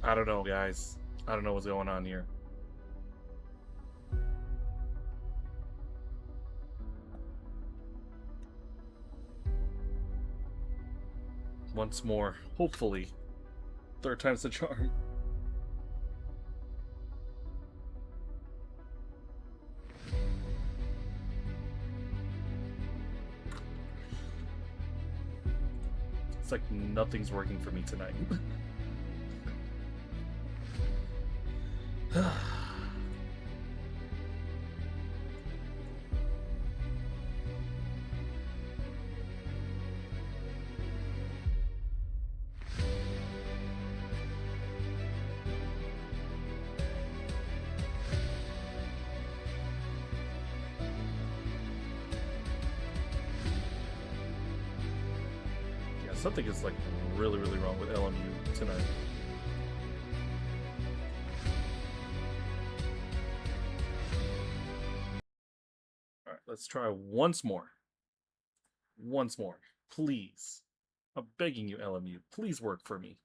I don't know, guys. I don't know what's going on here. Once more, hopefully. Third time's the charm. It's like nothing's working for me tonight. Something is like really wrong with LMU tonight. Alright, let's try once more. Once more. Please. I'm begging you, LMU. Please work for me.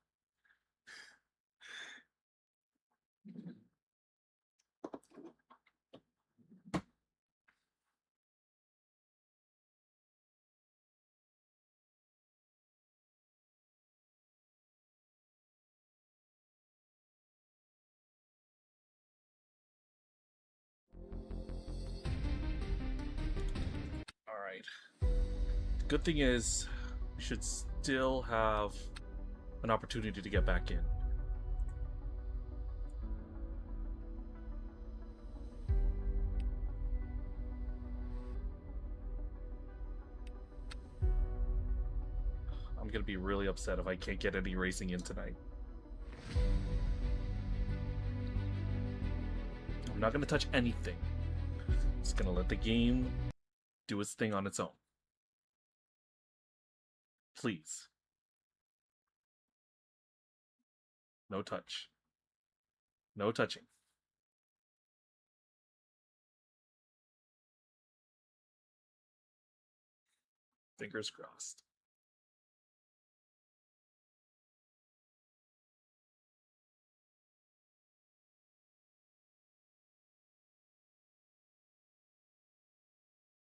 Alright. The good thing is, we should still have an opportunity to get back in. I'm gonna be really upset if I can't get any racing in tonight. I'm not gonna touch anything. I'm just gonna let the game do its thing on its own. Please. No touch. No touching. Fingers crossed.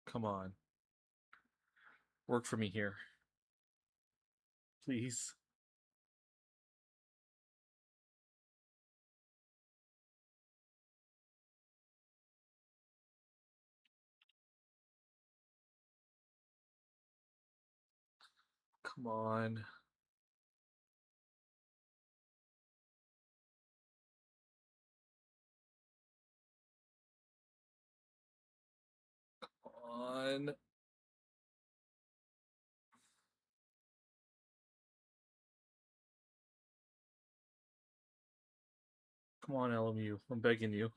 Come on. Work for me here. Please. Come on. Come on. Come on, LMU. I'm begging you.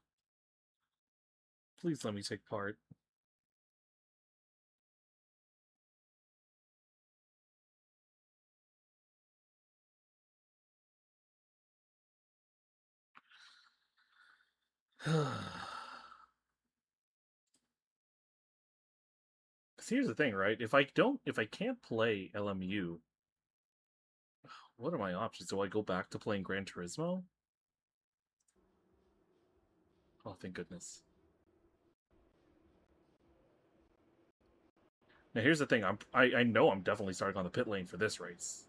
Please let me take part. Here's the thing, right? If I can't play LMU, what are my options? Do I go back to playing Gran Turismo? Oh, thank goodness. Now here's the thing, I know I'm definitely starting on the pit lane for this race.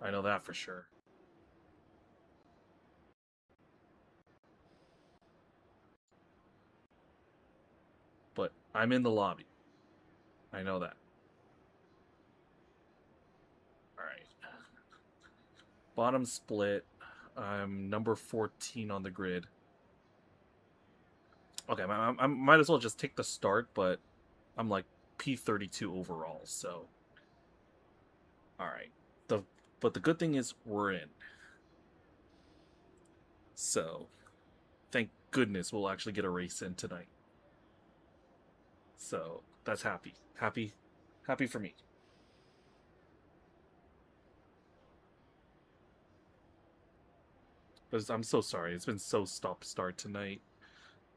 I know that for sure. But I'm in the lobby. I know that. Alright. Bottom split. I'm number 14 on the grid. Okay, I might as well just take the start, but I'm like P32 overall, so... Alright. But the good thing is we're in. So, thank goodness we'll actually get a race in tonight. So, that's happy. Happy for me. But I'm so sorry. It's been so stop-start tonight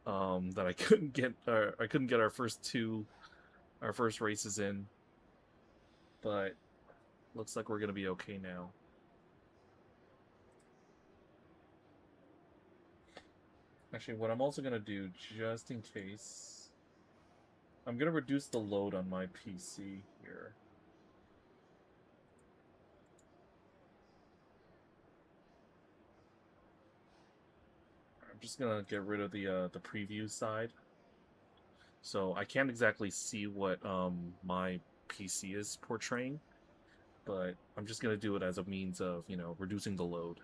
that I couldn't get our first races in. But looks like we're gonna be okay now. Actually, what I'm also going to do, just in case, I'm going to reduce the load on my PC here. I'm just going to get rid of the preview side. So I can't exactly see what my PC is portraying, but I'm just going to do it as a means of, you know, reducing the load.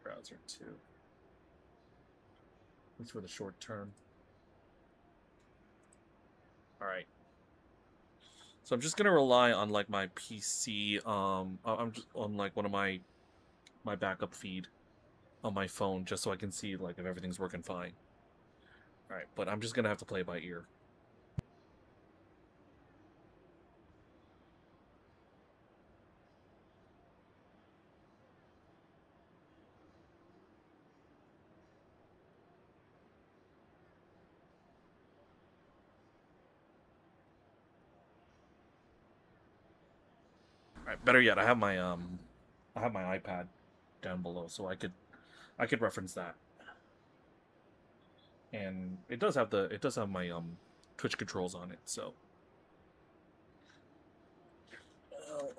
Browser too. At least for the short term. Alright. So I'm just gonna rely on like my PC, I'm just on like one of my backup feed on my phone just so I can see like if everything's working fine. Alright, but I'm just gonna have to play it by ear. Alright, better yet, I have my iPad down below, so I could reference that. And it does have my Twitch controls on it, so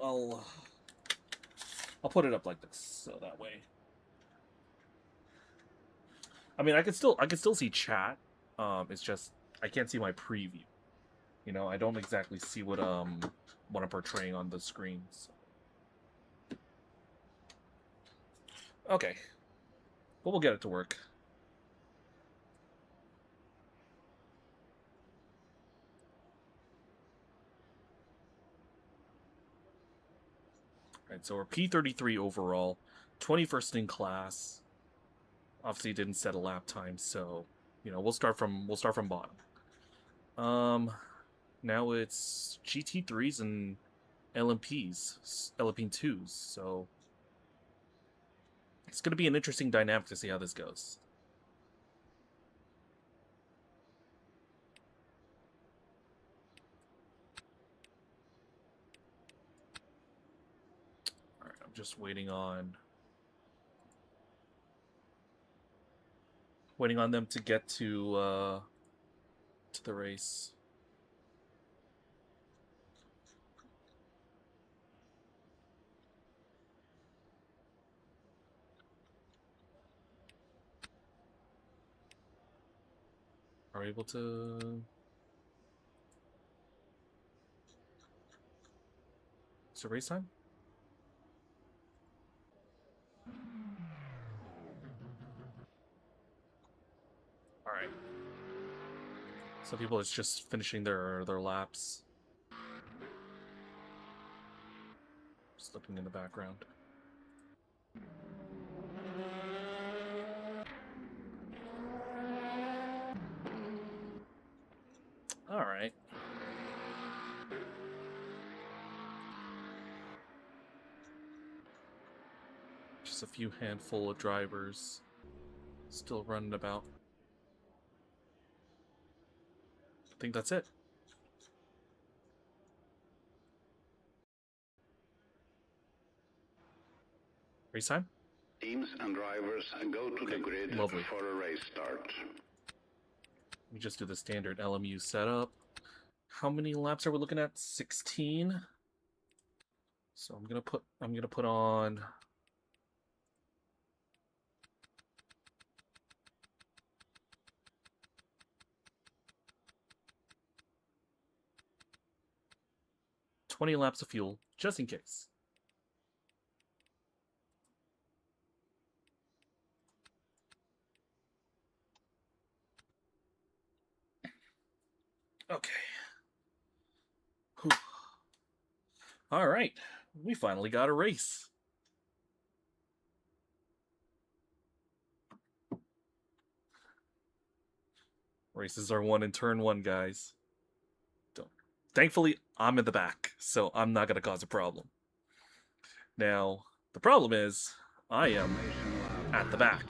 I'll put it up like this, so that way. I mean, I can still see chat. It's just I can't see my preview. You know, I don't exactly see what I'm portraying on the screen. So. Okay, but we'll get it to work. All right, so we're P33 overall, 21st in class. Obviously, didn't set a lap time, so you know we'll start from bottom. Now it's GT3s and LMPs, LMP2s, so it's going to be an interesting dynamic to see how this goes. All right, I'm just waiting on them to get to the race. Are we able to? Is it race time? All right. So people is just finishing their laps. Just looking in the background. All right. Just a few handful of drivers still running about. I think that's it. Race time? Teams and drivers go to the grid lovely. for a race start. We just do the standard LMU setup. How many laps are we looking at? 16. So I'm gonna put on $20 laps of fuel, just in case. Okay. Whew. All right. We finally got a race. Races are won in turn 1, guys. Thankfully, I'm in the back, so I'm not going to cause a problem. Now, the problem is, I am at the back.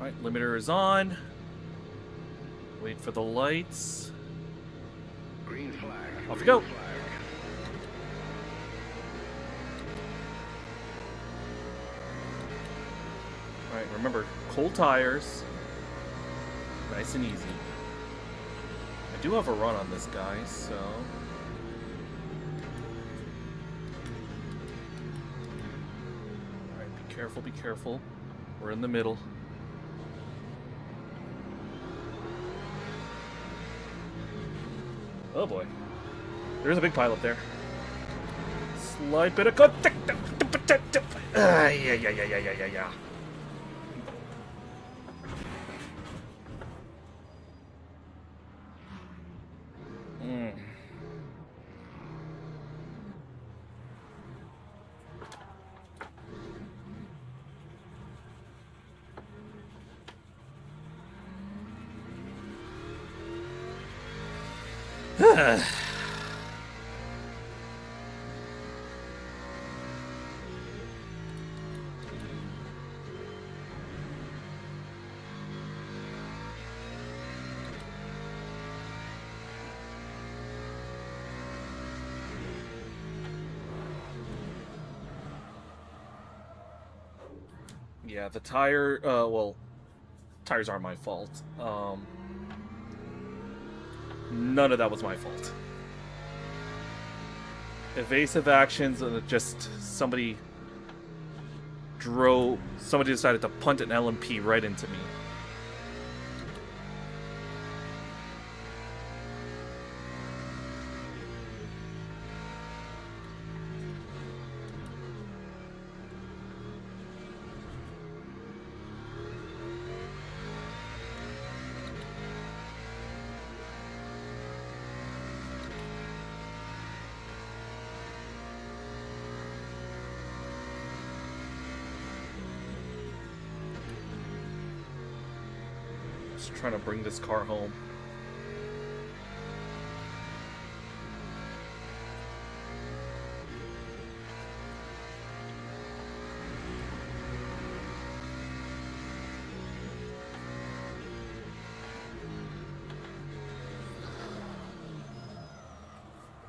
Alright, limiter is on. Wait for the lights. Green flag. Off we go. Flag. Alright, remember, cold tires. Nice and easy. I do have a run on this guy, so... Alright, be careful, be careful. We're in the middle. Oh boy. There's a big pile up there. Slight bit of contact. Yeah. Yeah, the tire, well, tires aren't my fault. None of that was my fault. Evasive actions, just somebody decided to punt an LMP right into me. Trying to bring this car home.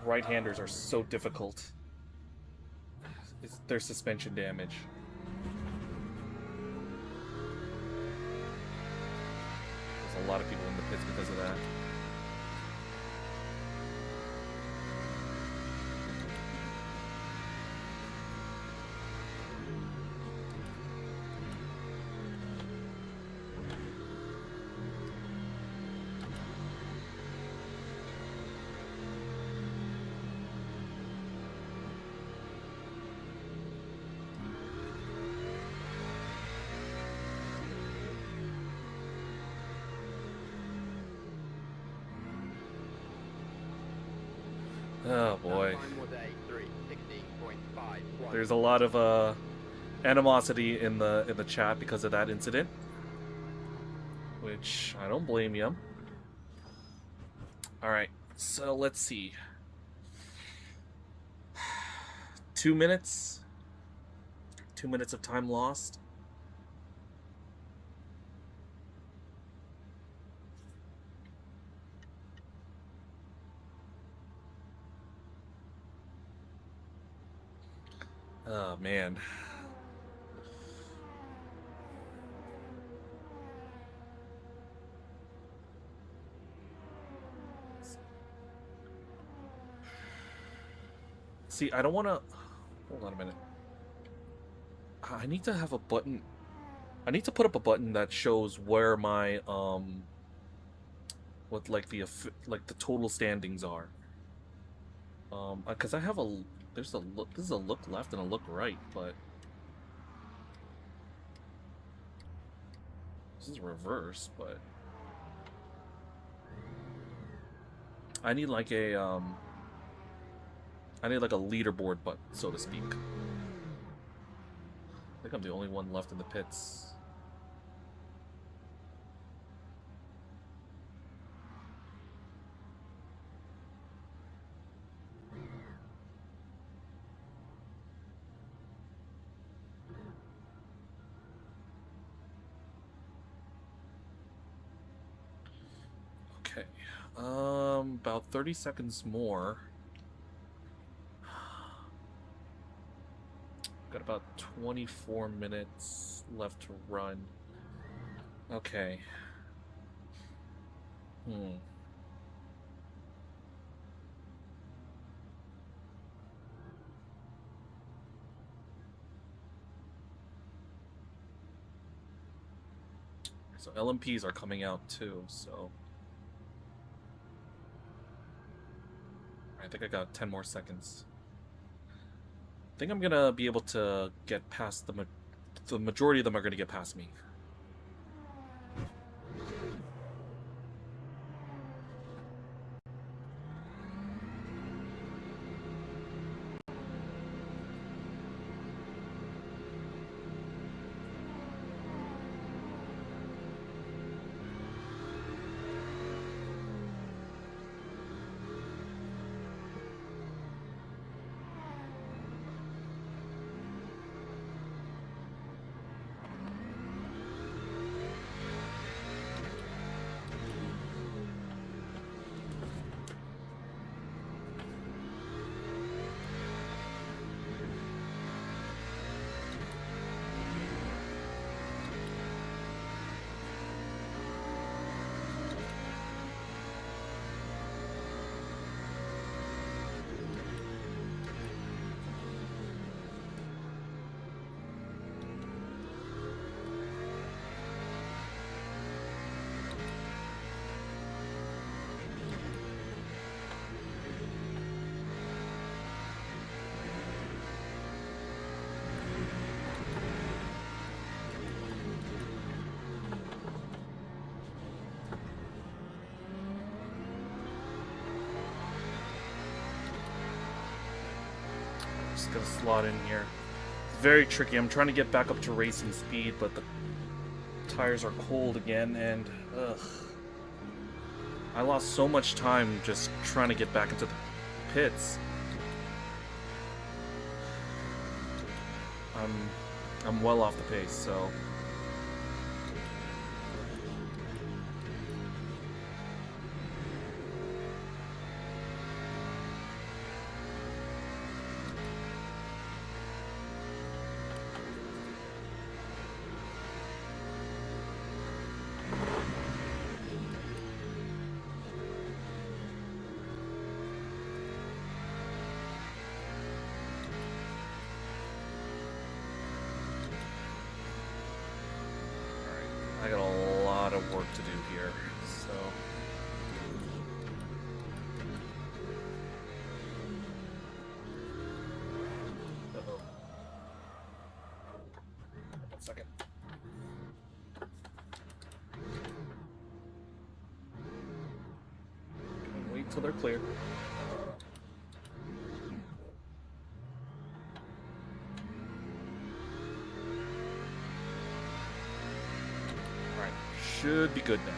Right-handers are so difficult. It's their suspension damage. A lot of people in the pits because of that. Oh boy. There's a lot of animosity in the chat because of that incident, which I don't blame you. All right, so let's see. 2 minutes. 2 minutes of time lost. Oh, man. See, I don't want to... Hold on a minute. I need to have a button... I need to put up a button that shows where my, what, like, the total standings are. Because I have a... There's a look... This is a look left and a look right, but... This is reverse, but... I need, like, a, I need, like, a leaderboard button, so to speak. I think I'm the only one left in the pits. About 30 seconds more. Got about 24 minutes left to run. Okay. So LMPs are coming out too, so... I think I got 10 more seconds. I think I'm gonna be able to get past the majority of them are gonna get past me. Just gonna slot in here. It's very tricky. I'm trying to get back up to racing speed, but the tires are cold again, and ugh. I lost so much time just trying to get back into the pits. I'm well off the pace, so... I got a lot of work to do here, so... Uh-oh. 1 second. Wait till they're clear. Should be good now.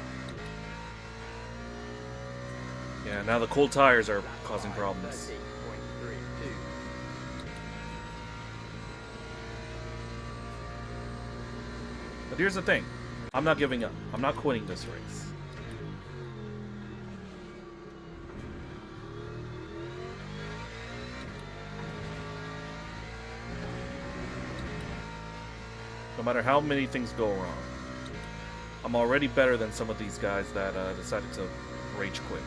Yeah, now the cold tires are causing problems. But here's the thing. I'm not giving up. I'm not quitting this race. No matter how many things go wrong. I'm already better than some of these guys that decided to rage quit.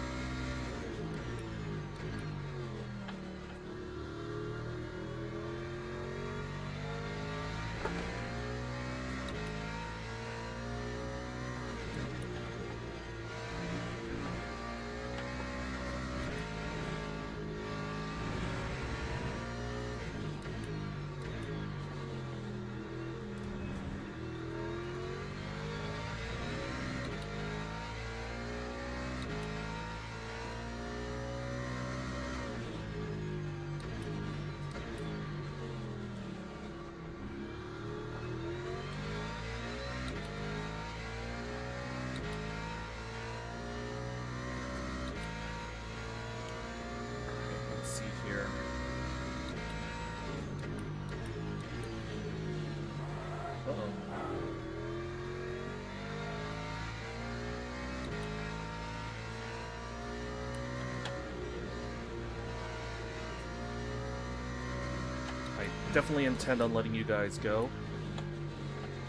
definitely intend on letting you guys go,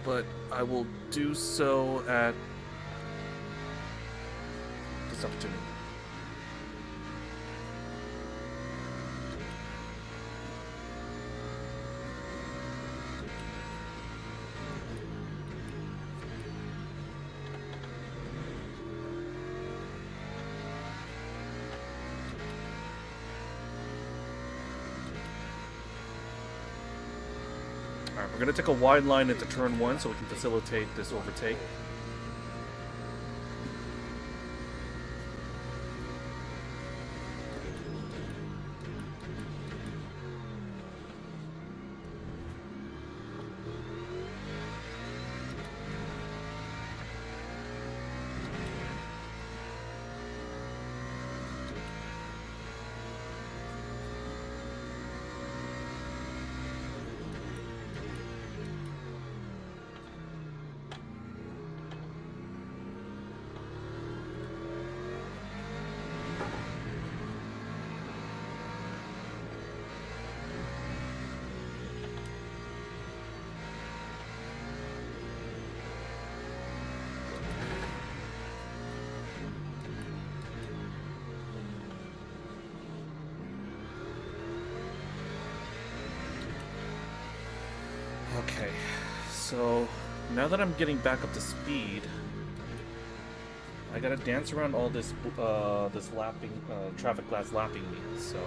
but I will do so at this opportunity. Alright, we're going to take a wide line into turn 1 so we can facilitate this overtake. Okay, so now that I'm getting back up to speed, I gotta dance around all this this lapping traffic glass lapping me. So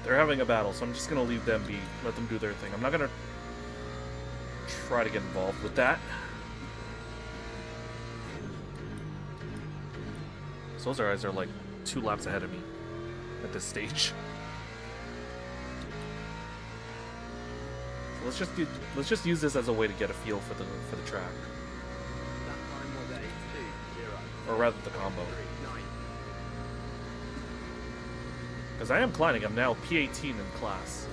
they're having a battle, so I'm just gonna leave them be, let them do their thing. I'm not gonna try to get involved with that. So those guys are like 2 laps ahead of me at this stage. So let's just use this as a way to get a feel for the track, or rather the combo. Because I am climbing, I'm now P18 in class.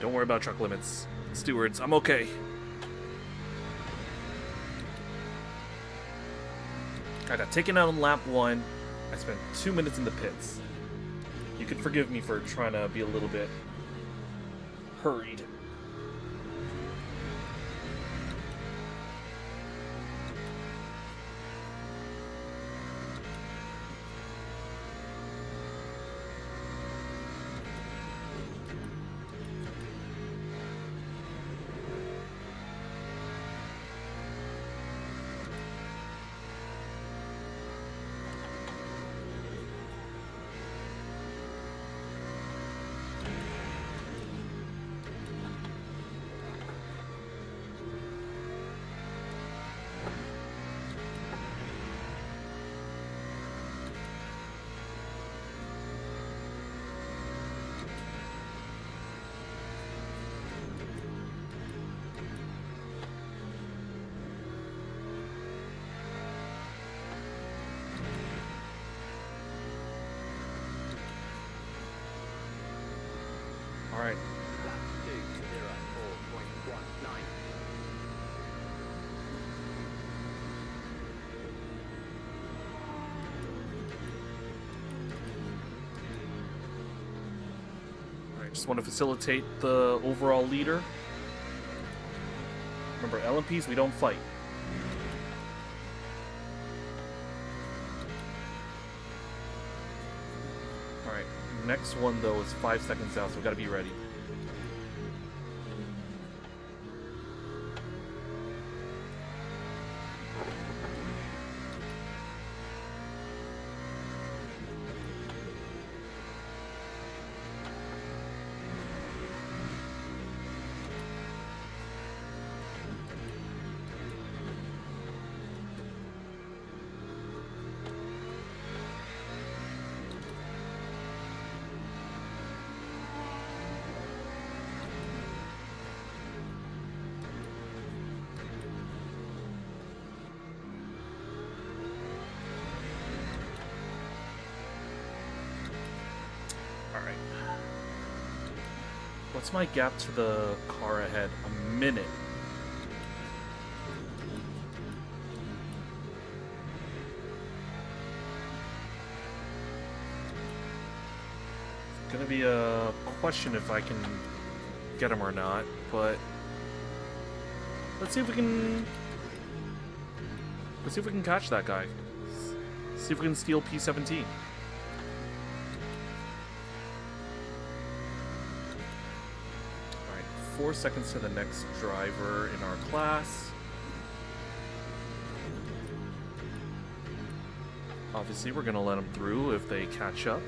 Don't worry about truck limits, stewards. I'm okay. I got taken out on lap 1. I spent 2 minutes in the pits. You can forgive me for trying to be a little bit hurried. Alright. Just want to facilitate the overall leader. Remember, LMPs, we don't fight. Alright, next one, though, is 5 seconds out, so we gotta be ready. Alright. What's my gap to the car ahead? A minute. It's gonna be a question if I can get him or not, but let's see if we can catch that guy. See if we can steal P17. 4 seconds to the next driver in our class. Obviously, we're going to let them through if they catch up.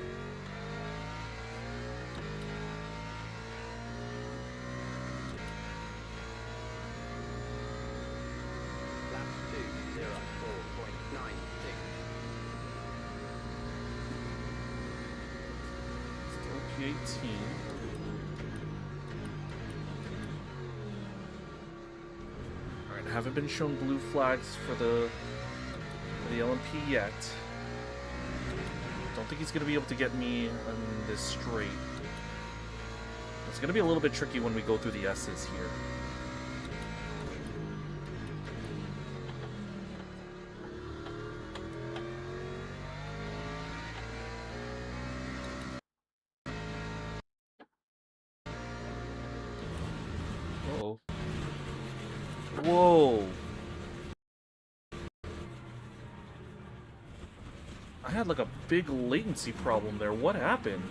Lap 2:04.96. Still P18. Haven't been shown blue flags for the LMP yet. Don't think he's going to be able to get me on this straight. It's going to be a little bit tricky when we go through the S's here. Uh-oh. Whoa! I had like a big latency problem there. What happened?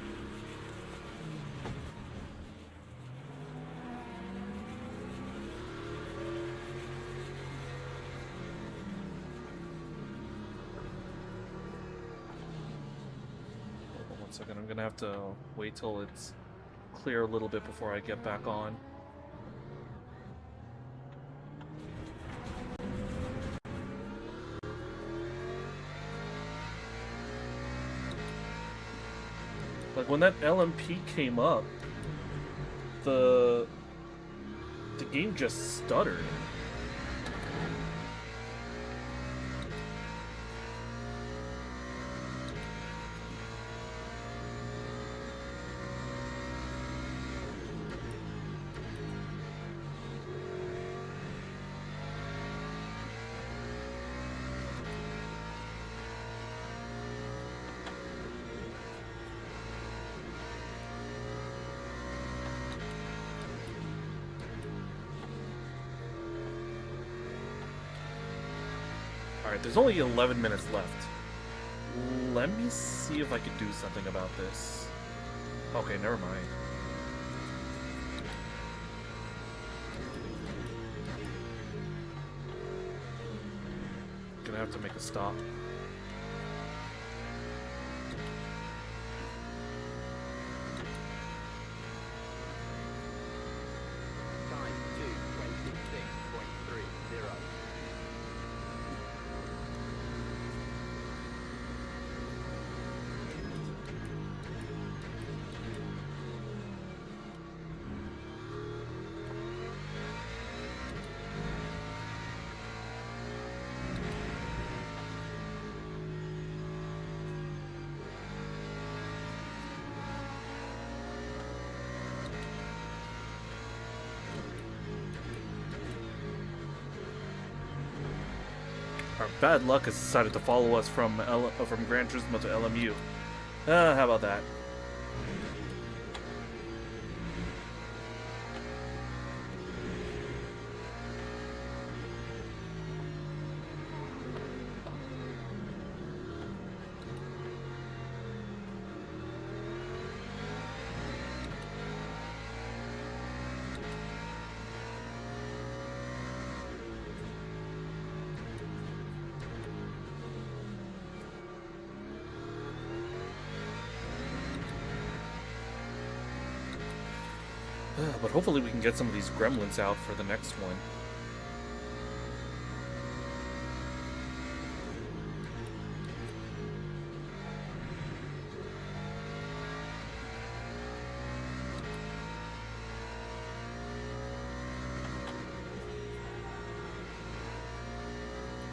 Hold on 1 second. I'm gonna have to wait till it's clear a little bit before I get back on. Like, when that LMP came up, the game just stuttered. Alright, there's only 11 minutes left. Let me see if I can do something about this. Okay, never mind. Gonna have to make a stop. Time 2:26.30. Our bad luck has decided to follow us from Gran Turismo to LMU. How about that? But hopefully we can get some of these gremlins out for the next one.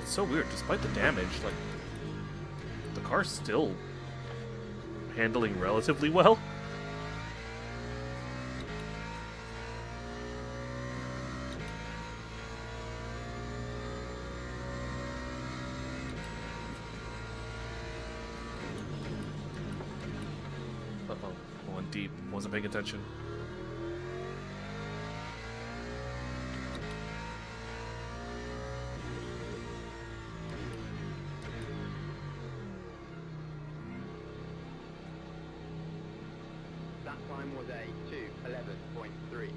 It's so weird, despite the damage, like, the car's still handling relatively well. Uh-oh, going deep. Wasn't paying attention. That time was a 2:11.30.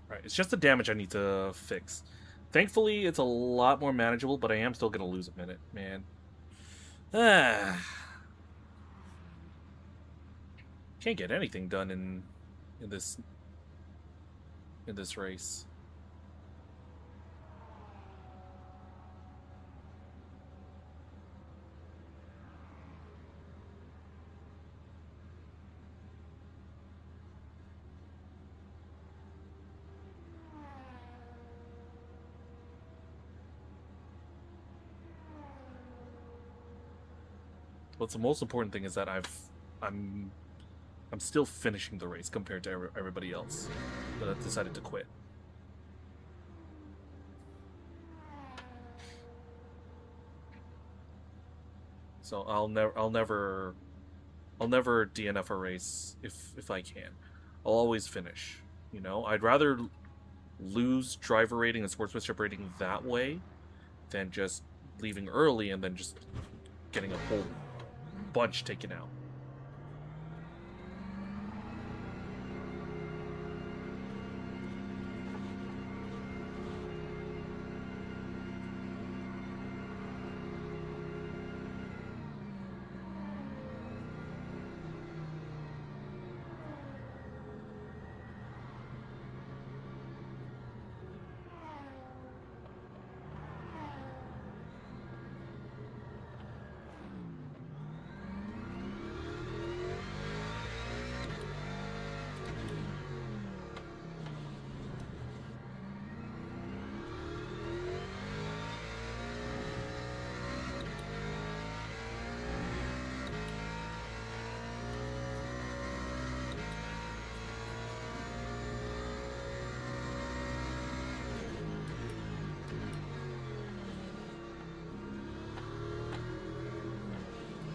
Right, it's just the damage I need to fix. Thankfully, it's a lot more manageable, but I am still gonna lose a minute, man. Can't get anything done in this race. What's the most important thing is that I'm still finishing the race compared to everybody else that decided to quit. So I'll never DNF a race if I can. I'll always finish. You know, I'd rather lose driver rating and sportsmanship rating that way than just leaving early and then just getting a whole bunch taken out.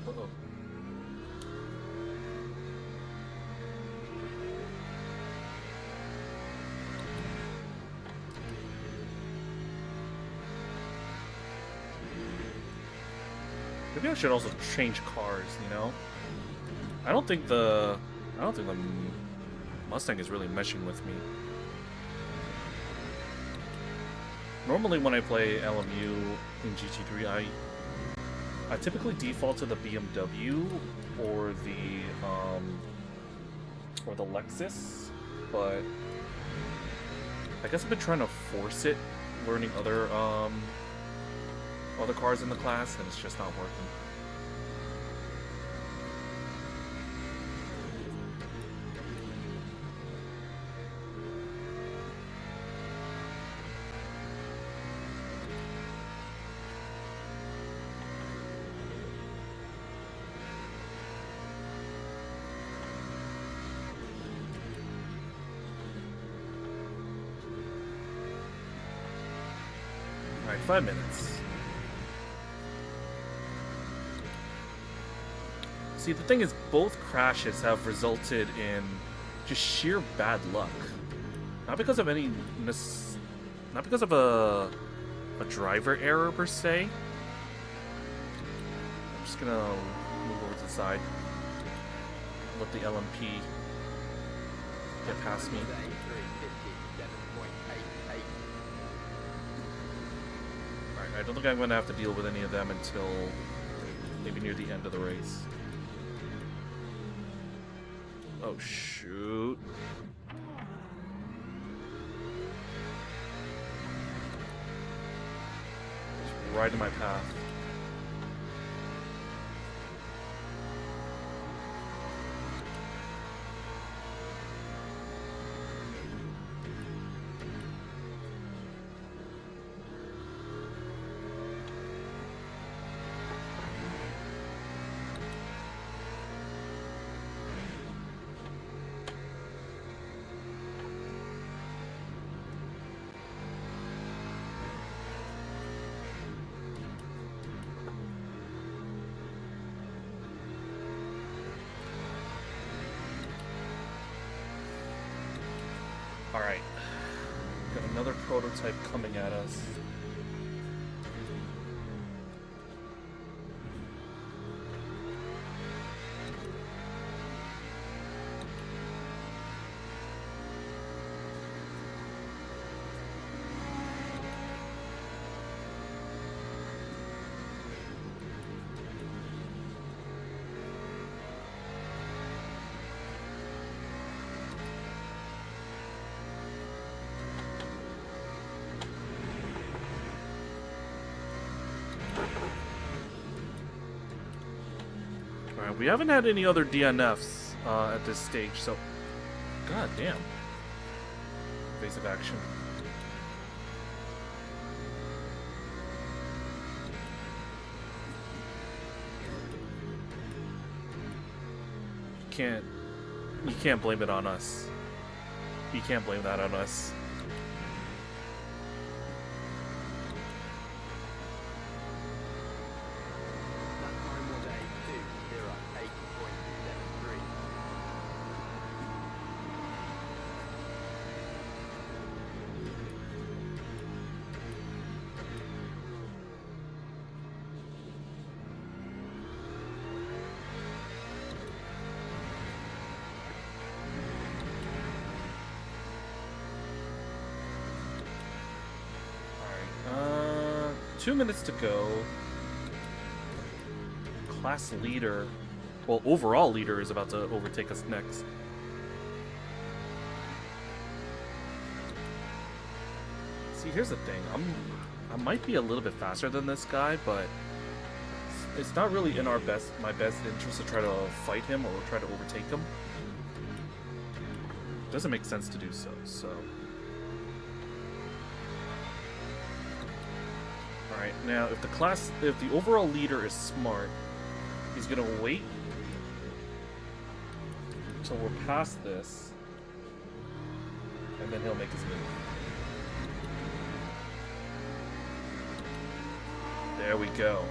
Uh-oh. Maybe I should also change cars, you know? I don't think the Mustang is really meshing with me. Normally when I play LMU in GT3, I typically default to the BMW or the Lexus, but I guess I've been trying to force it, learning other cars in the class, and it's just not working. Alright, 5 minutes. See, the thing is, both crashes have resulted in just sheer bad luck. Not because of any not because of a driver error per se. I'm just gonna move over to the side. Let the LMP get past me. I don't think I'm going to have to deal with any of them until maybe near the end of the race. Oh, shoot. It's right in my path. Alright. Got another prototype coming at us. Alright, we haven't had any other DNFs at this stage, so... God damn. Evasive action. You can't blame it on us. You can't blame that on us. Alright, 2 minutes to go. Class leader, well, overall leader is about to overtake us next. See, here's the thing. I might be a little bit faster than this guy, but it's not really in my best interest to try to fight him or try to overtake him. It doesn't make sense to do so. Alright, now if the overall leader is smart, he's gonna wait until we're past this, and then he'll make his move. There we go.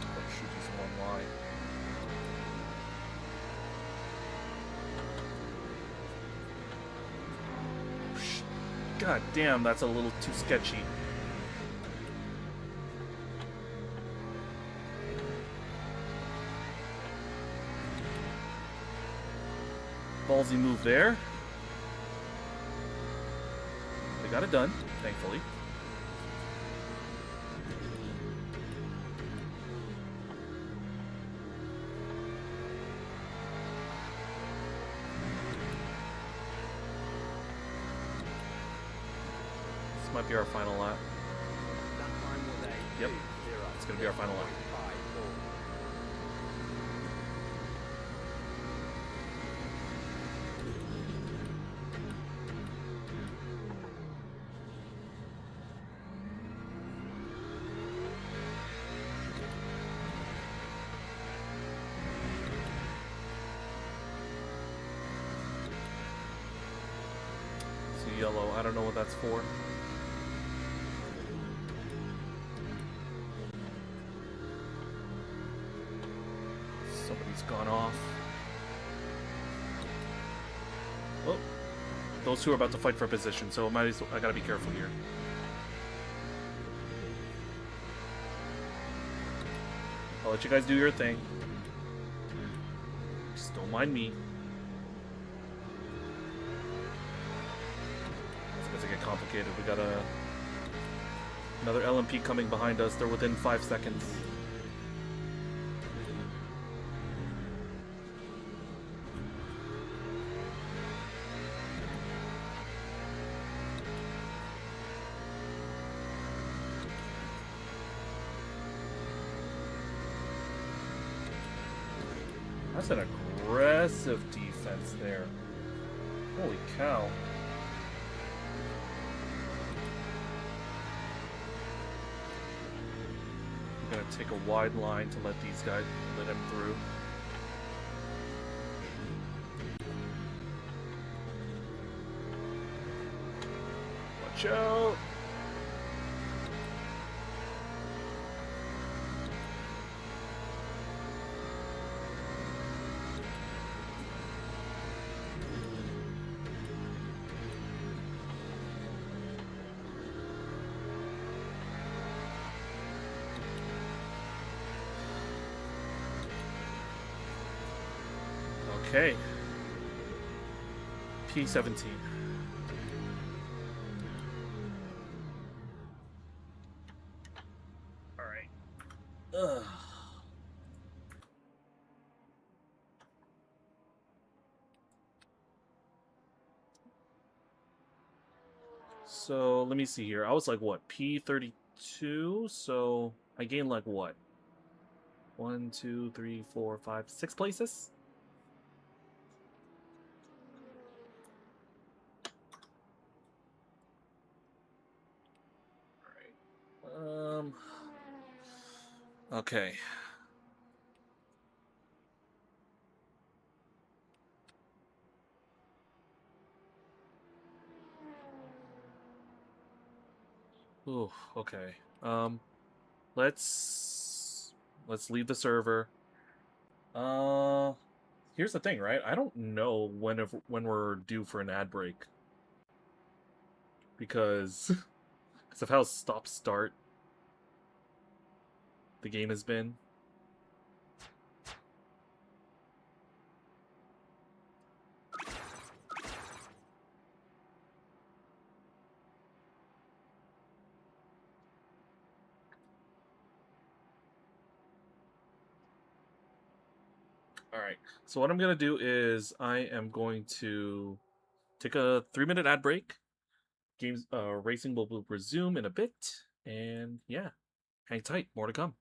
Oh shoot, he's one wide. God damn, that's a little too sketchy. Ballsy move there. They got it done, thankfully. This might be our final lap. Yep, it's gonna be our final lap. Yellow, I don't know what that's for. Somebody's gone off. Oh, those two are about to fight for position, so I gotta be careful here. I'll let you guys do your thing. Don't mind me. It's going to get complicated. We got another LMP coming behind us. They're within 5 seconds. That's an aggressive defense there. Holy cow. I'm gonna take a wide line to let these guys let him through. Watch out! Okay. P17. All right. Ugh. So let me see here. I was like what, P32? So I gained like what? 1, 2, 3, 4, 5, 6 places? Okay. Ooh, okay. Let's leave the server. Here's the thing, right? I don't know when we're due for an ad break. Because of how stop-start the game has been. Alright, so what I'm going to do is I am going to take a 3-minute ad break. Racing will resume in a bit. And yeah, hang tight, more to come.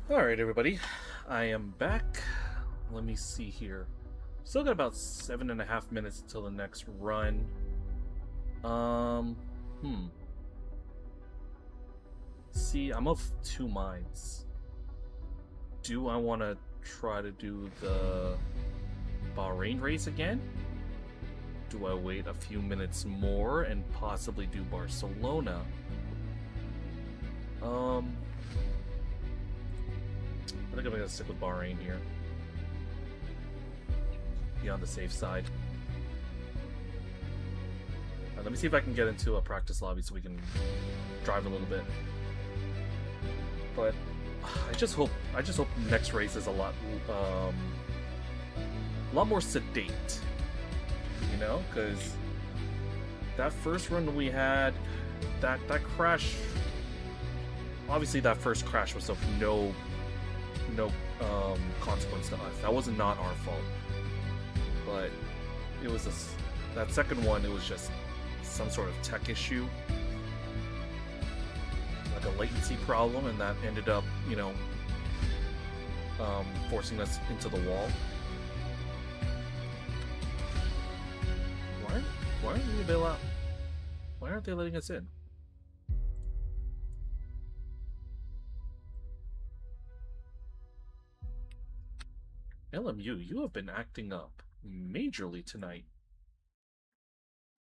Alright, everybody. I am back. Let me see here. Still got about 7.5 minutes until the next run. See, I'm of two minds. Do I want to try to do the Bahrain race again? Do I wait a few minutes more and possibly do Barcelona? I think I'm gonna stick with Bahrain here. Be on the safe side. Let me see if I can get into a practice lobby so we can drive a little bit. But I just hope next race is a lot more sedate. You know, because that first run we had, that crash. Obviously, that first crash was of no consequence to us. That was not our fault. But it was that second one. It was just some sort of tech issue, like a latency problem, and that ended up, you know, forcing us into the wall. Why aren't they letting us in? LMU, you have been acting up majorly tonight.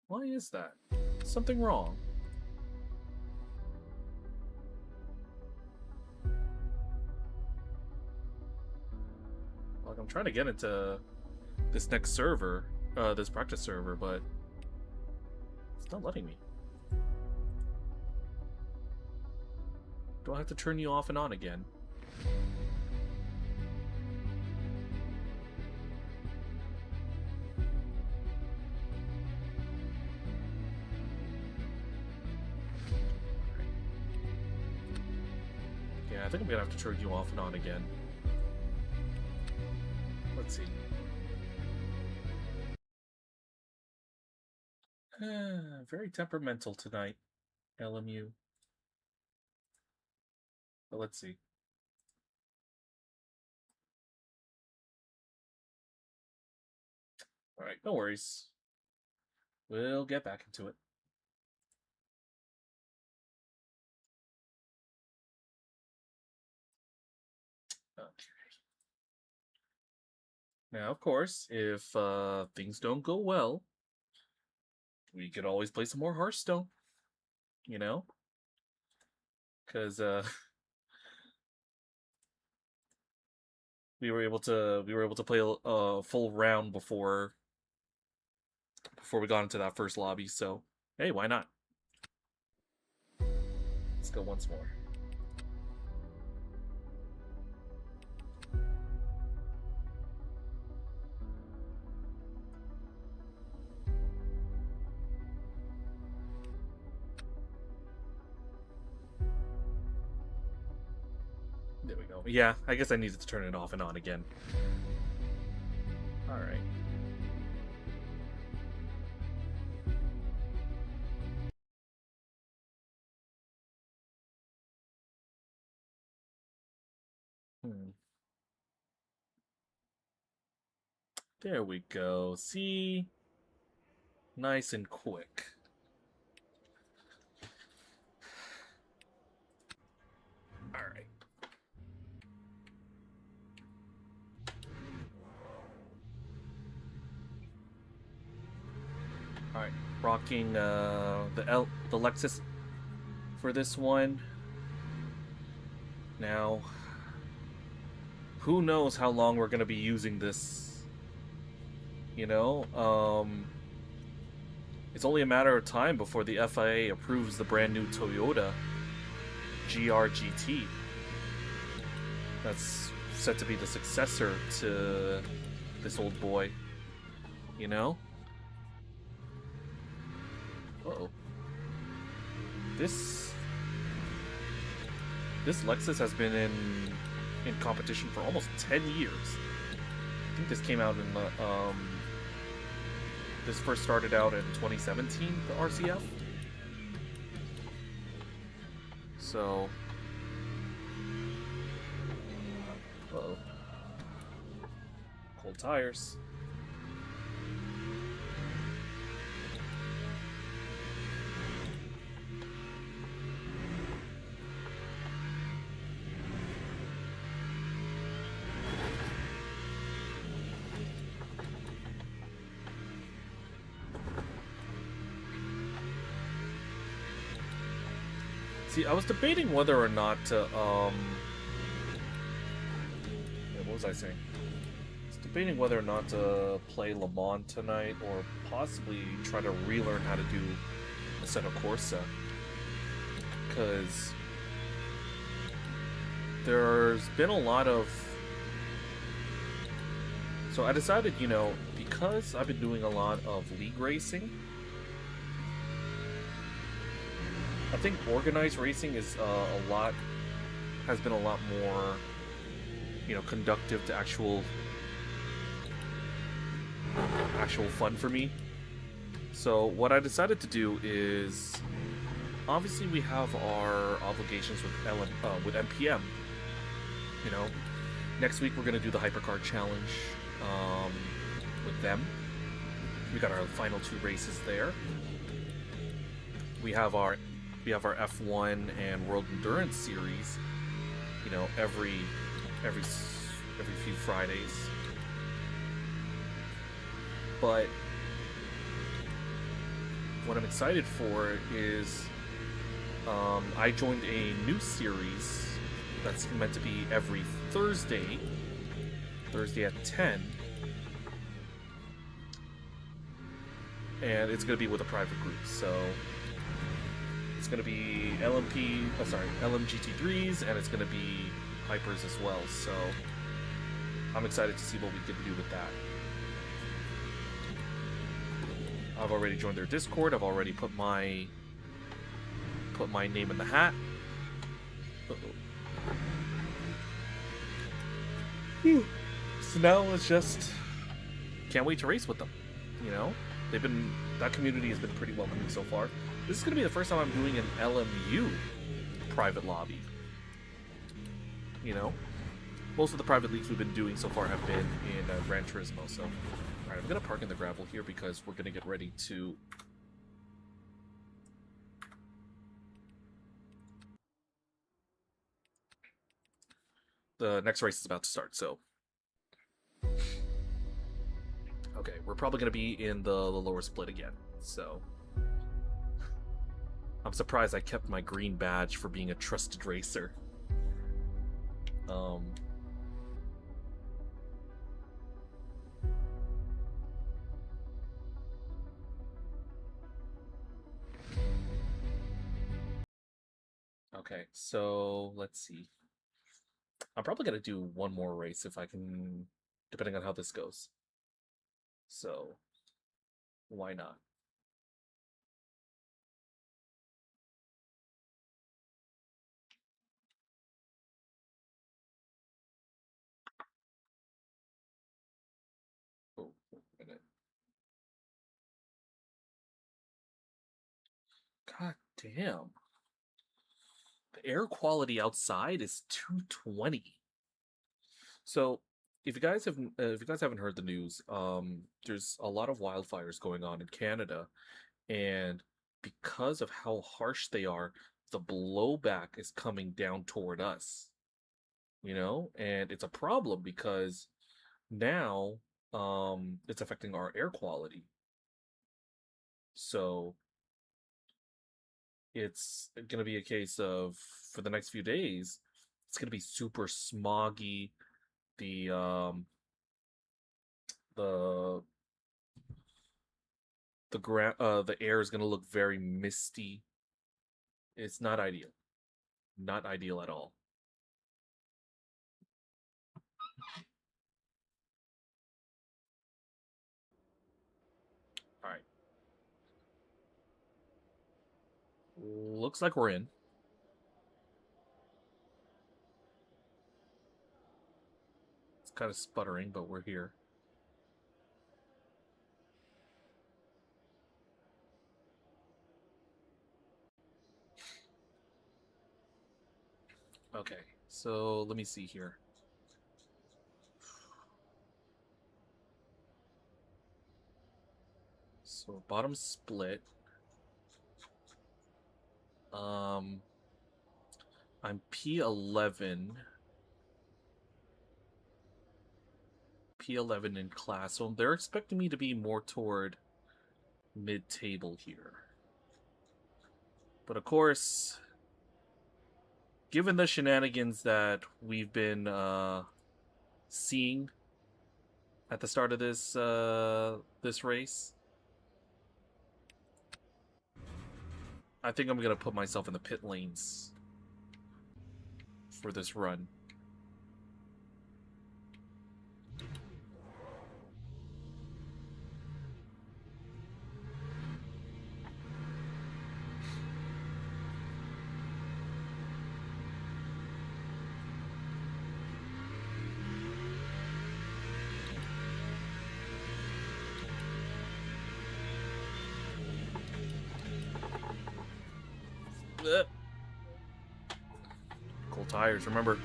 Why is that? Something wrong? Like, I'm trying to get into this next server, this practice server, but it's not letting me. Do I have to turn you off and on again? Yeah, I think I'm gonna have to turn you off and on again. Let's see. Very temperamental tonight, LMU. But let's see. Alright, no worries. We'll get back into it. Okay. Now, of course, if things don't go well, we could always play some more Hearthstone, you know? Because we were able to play a full round before we got into that first lobby. So hey, why not? Let's go once more. There we go. Yeah, I guess I needed to turn it off and on again. All right. There we go. See? Nice and quick. Alright. Alright. Rocking the Lexus for this one. Now, who knows how long we're going to be using this, you know? It's only a matter of time before the FIA approves the brand new Toyota GR-GT. That's set to be the successor to this old boy, you know? Uh-oh. This Lexus has been in competition for almost 10 years. I think this came out in the this first started out in 2017, the RCF. So Old tires. See, I was debating whether or not to, yeah, what was I saying? I was debating whether or not to play Le Mans tonight, or possibly try to relearn how to do Assetto Corsa. Because there's been a lot of... So I decided, you know, because I've been doing a lot of league racing, I think organized racing is has been a lot more, you know, conductive to actual fun for me. So what I decided to do is, obviously we have our obligations with MPM. You know, next week we're gonna do the Hypercar Challenge with them. We got our final 2 races there. We have our F1 and World Endurance Series, you know, every few Fridays. But what I'm excited for is I joined a new series that's meant to be every Thursday at 10. And it's going to be with a private group, so it's going to be LMGT3s, and it's going to be Hypers as well, so I'm excited to see what we can do with that. I've already joined their Discord, I've already put my name in the hat. So now it's just, can't wait to race with them, you know? That community has been pretty welcoming so far. This is going to be the first time I'm doing an LMU private lobby. You know? Most of the private leagues we've been doing so far have been in Gran Turismo, so... Alright, I'm going to park in the gravel here because we're going to get ready to... The next race is about to start, so... Okay, we're probably going to be in the lower split again, so... I'm surprised I kept my green badge for being a trusted racer. Okay, so let's see. I'm probably gonna do one more race if I can, depending on how this goes. So, why not? Oh, wait a minute. God damn. The air quality outside is 220. So, if you guys haven't heard the news, there's a lot of wildfires going on in Canada, and because of how harsh they are, the blowback is coming down toward us. You know, and it's a problem because now it's affecting our air quality. So it's gonna be a case of, for the next few days, it's gonna be super smoggy. The the the air is gonna look very misty. It's not ideal. Not ideal at all. All right. Looks like we're in. It's kind of sputtering, but we're here. Okay, so let me see here. So bottom split. I'm P11 in class, so they're expecting me to be more toward mid-table here. But of course, given the shenanigans that we've been seeing at the start of this this race, I think I'm gonna put myself in the pit lanes for this run. Cold tires, remember.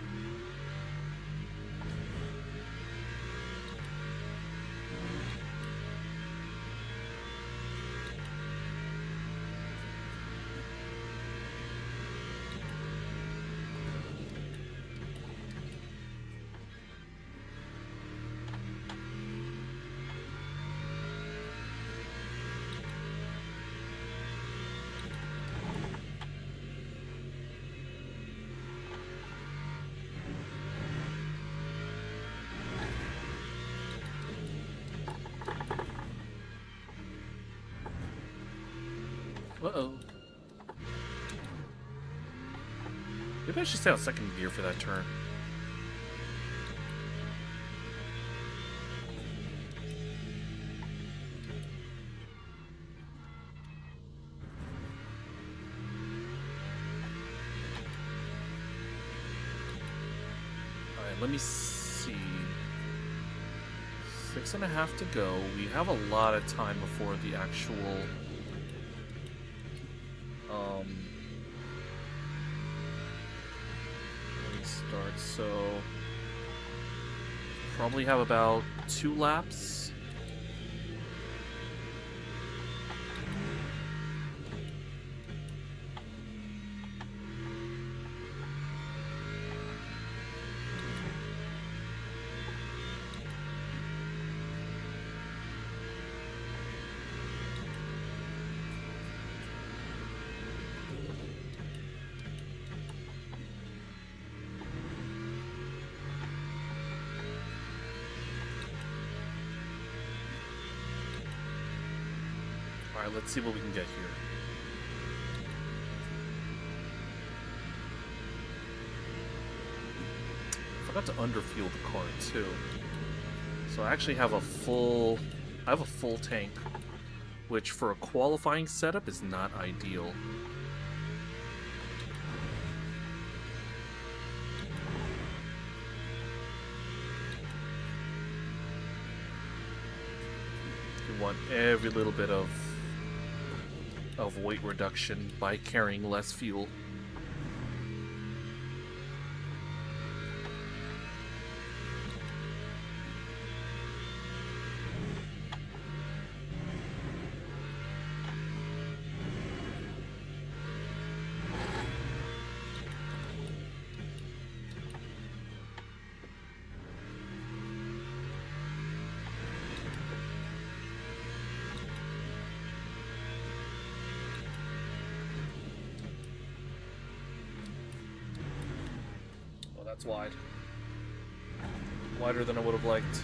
Uh-oh. Maybe I should stay on second gear for that turn. Alright, let me see. 6.5 to go. We have a lot of time before the actual start, so probably have about 2 laps. Alright, let's see what we can get here. Forgot to underfuel the car too. So I actually have a full tank, which for a qualifying setup is not ideal. You want every little bit of weight reduction by carrying less fuel. That's wide. Wider than I would have liked.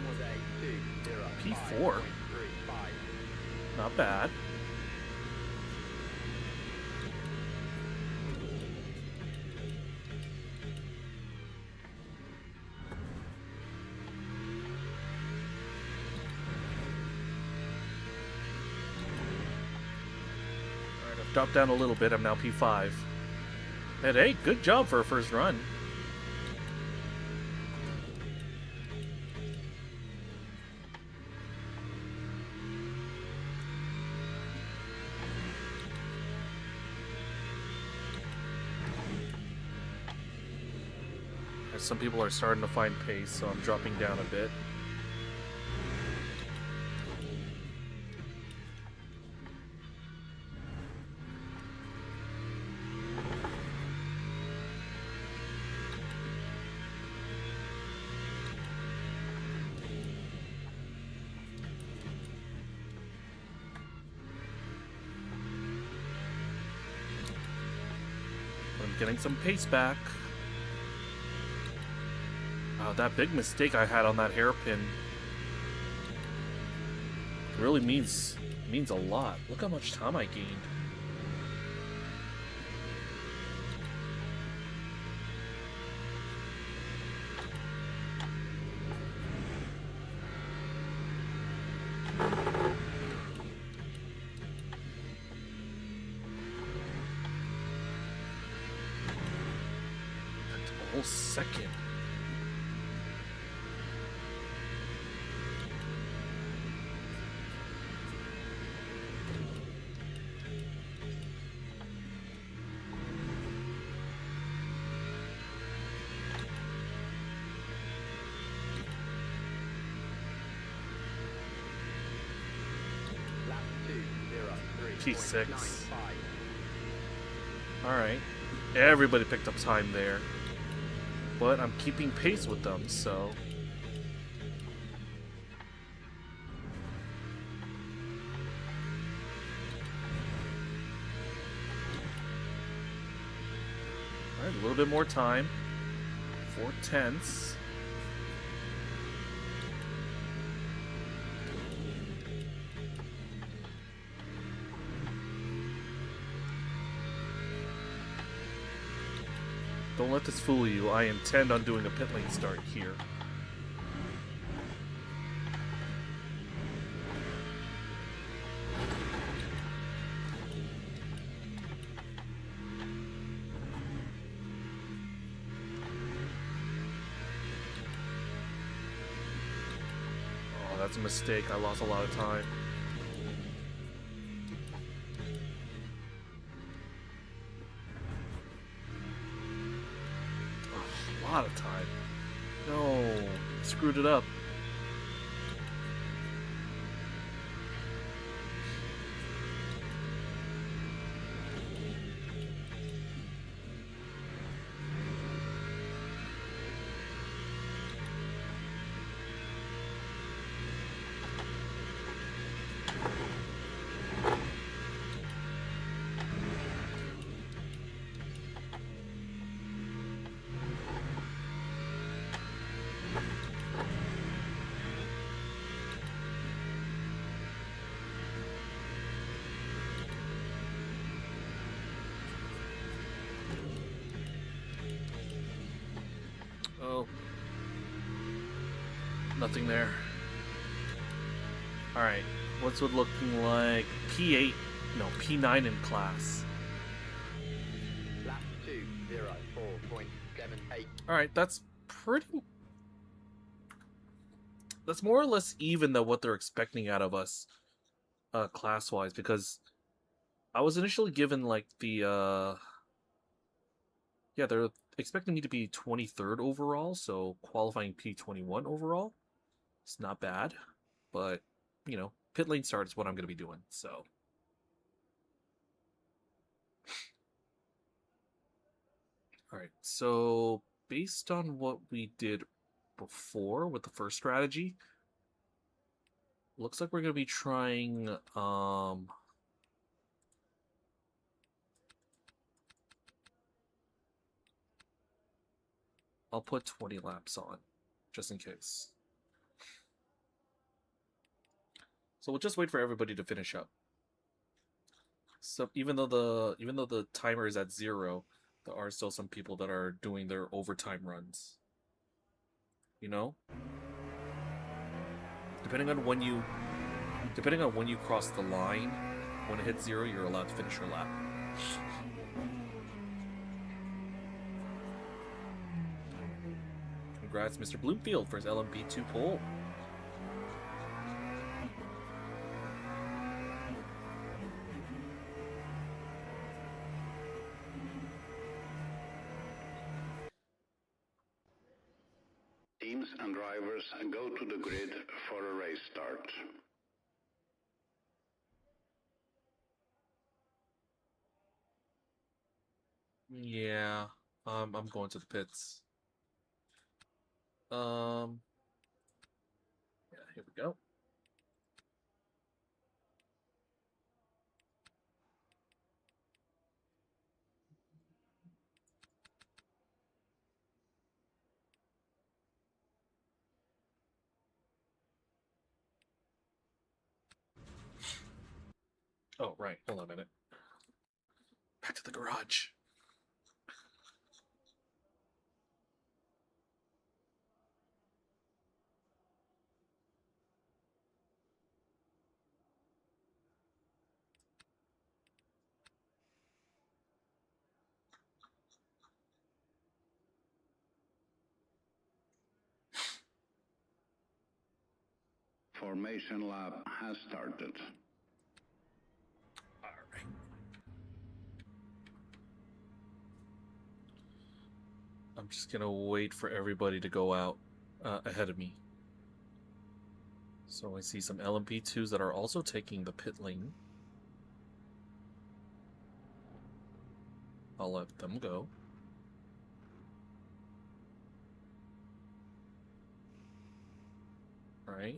was a P4. 205.35. Not bad. Alright, I've dropped down a little bit. I'm now P5. And hey, good job for a first run. Some people are starting to find pace, so I'm dropping down a bit. I'm getting some pace back. Wow, that big mistake I had on that hairpin really means a lot. Look how much time I gained. That took a whole second. P6. Alright. Everybody picked up time there. But I'm keeping pace with them, so... Alright, a little bit more time. 4/10. Don't let this fool you. I intend on doing a pit lane start here. Oh, that's a mistake. I lost a lot of time. A lot of time. No, screwed it up. Oh. Nothing there. Alright. What's it looking like? P8. No, P9 in class. Lap 2:04.78. Alright, that's pretty... That's more or less even than what they're expecting out of us, class-wise, because I was initially given, like, the, yeah, they're expecting me to be 23rd overall, so qualifying P21 overall. It's not bad, but, you know, pit lane start is what I'm going to be doing, so... Alright, so based on what we did before with the first strategy, looks like we're going to be trying, I'll put 20 laps on, just in case. So we'll just wait for everybody to finish up. So even though the timer is at 0, there are still some people that are doing their overtime runs. You know? Depending on when you cross the line, when it hits 0, you're allowed to finish your lap. Congrats, Mr. Bloomfield, for his LMP2 pole. Teams and drivers go to the grid for a race start. Yeah, I'm going to the pits. Yeah, here we go. Oh, right. Hold on a minute. Back to the garage. Formation lap has started. All right. I'm just gonna wait for everybody to go out ahead of me. So I see some LMP2s that are also taking the pit lane. I'll let them go. All right.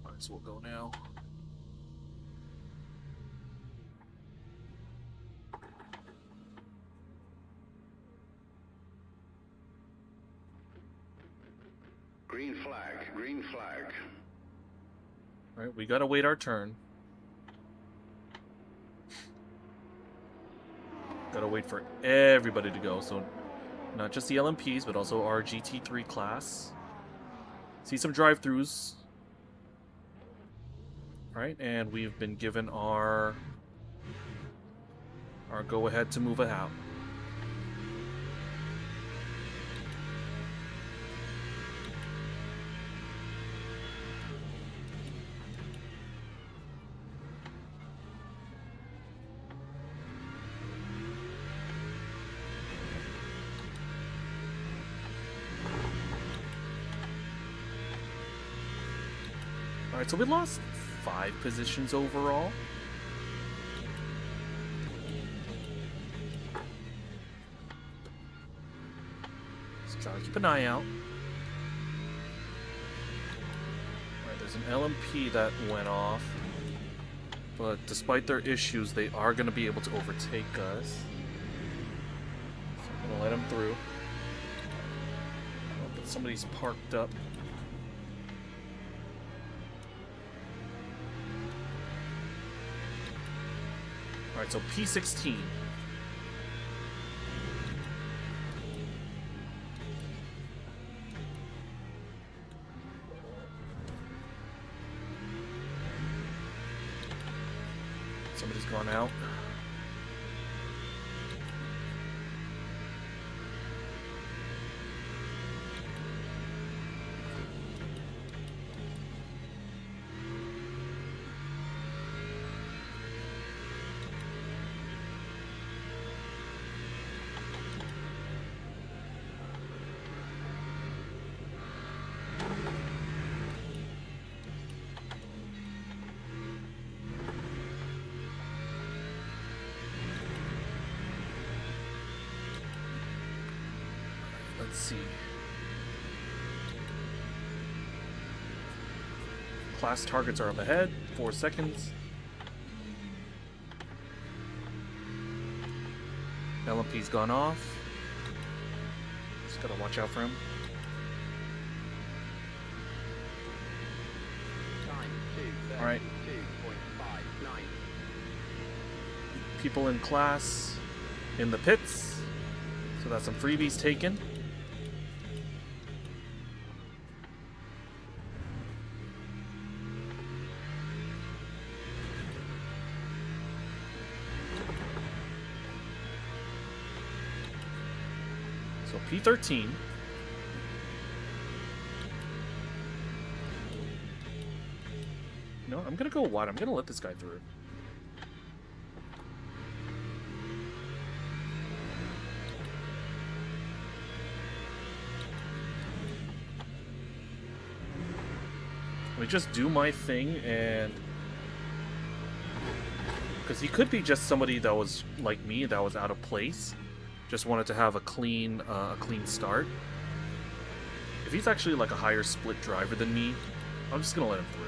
Might as well go now. Green flag, green flag. All right, we gotta wait our turn. Gotta wait for everybody to go, so not just the LMPs, but also our GT3 class. See some drive-thrus. Alright, and we've been given our go-ahead to move it out. Alright, so we lost 5 positions overall. So try to keep an eye out. Alright, there's an LMP that went off. But despite their issues, they are going to be able to overtake us. So I'm going to let them through. Oh, but somebody's parked up. Alright, so P16. Somebody's gone out. Let's see. Class targets are up ahead. 4 seconds. LMP's gone off. Just gotta watch out for him. All right. People in class in the pits. So that's some freebies taken. So P13. No, I'm gonna go wide. I'm gonna let this guy through. Let me just do my thing, and because he could be just somebody that was like me, that was out of place, just wanted to have a clean start. If he's actually like a higher split driver than me, I'm just gonna let him through.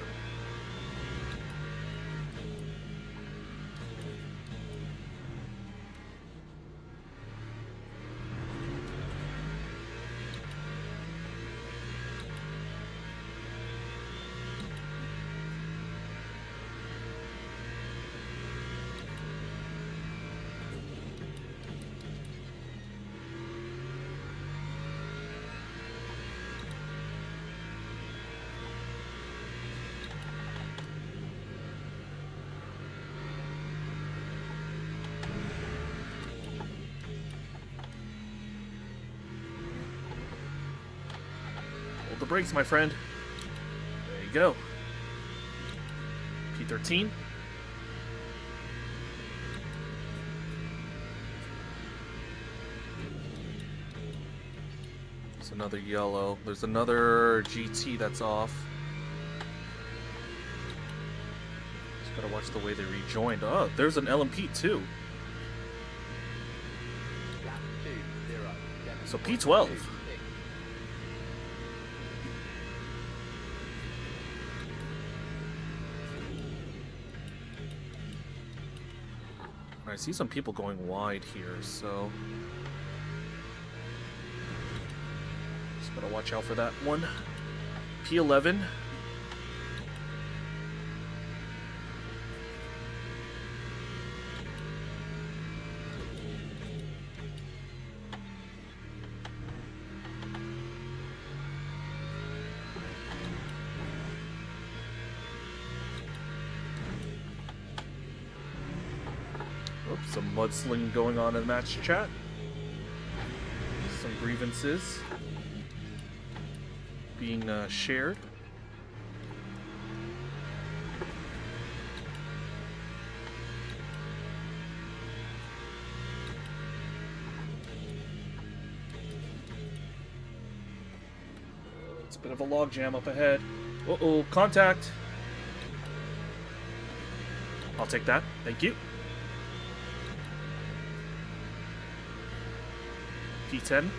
Hold the brakes, my friend. There you go. P13. There's another yellow. There's another GT that's off. Just gotta watch the way they rejoined. Oh, there's an LMP too. So P12. I see some people going wide here, so just gotta watch out for that one. P11. Some mudslinging going on in the match chat. Some grievances being shared. It's a bit of a logjam up ahead. Uh-oh, contact. I'll take that. Thank you. P10.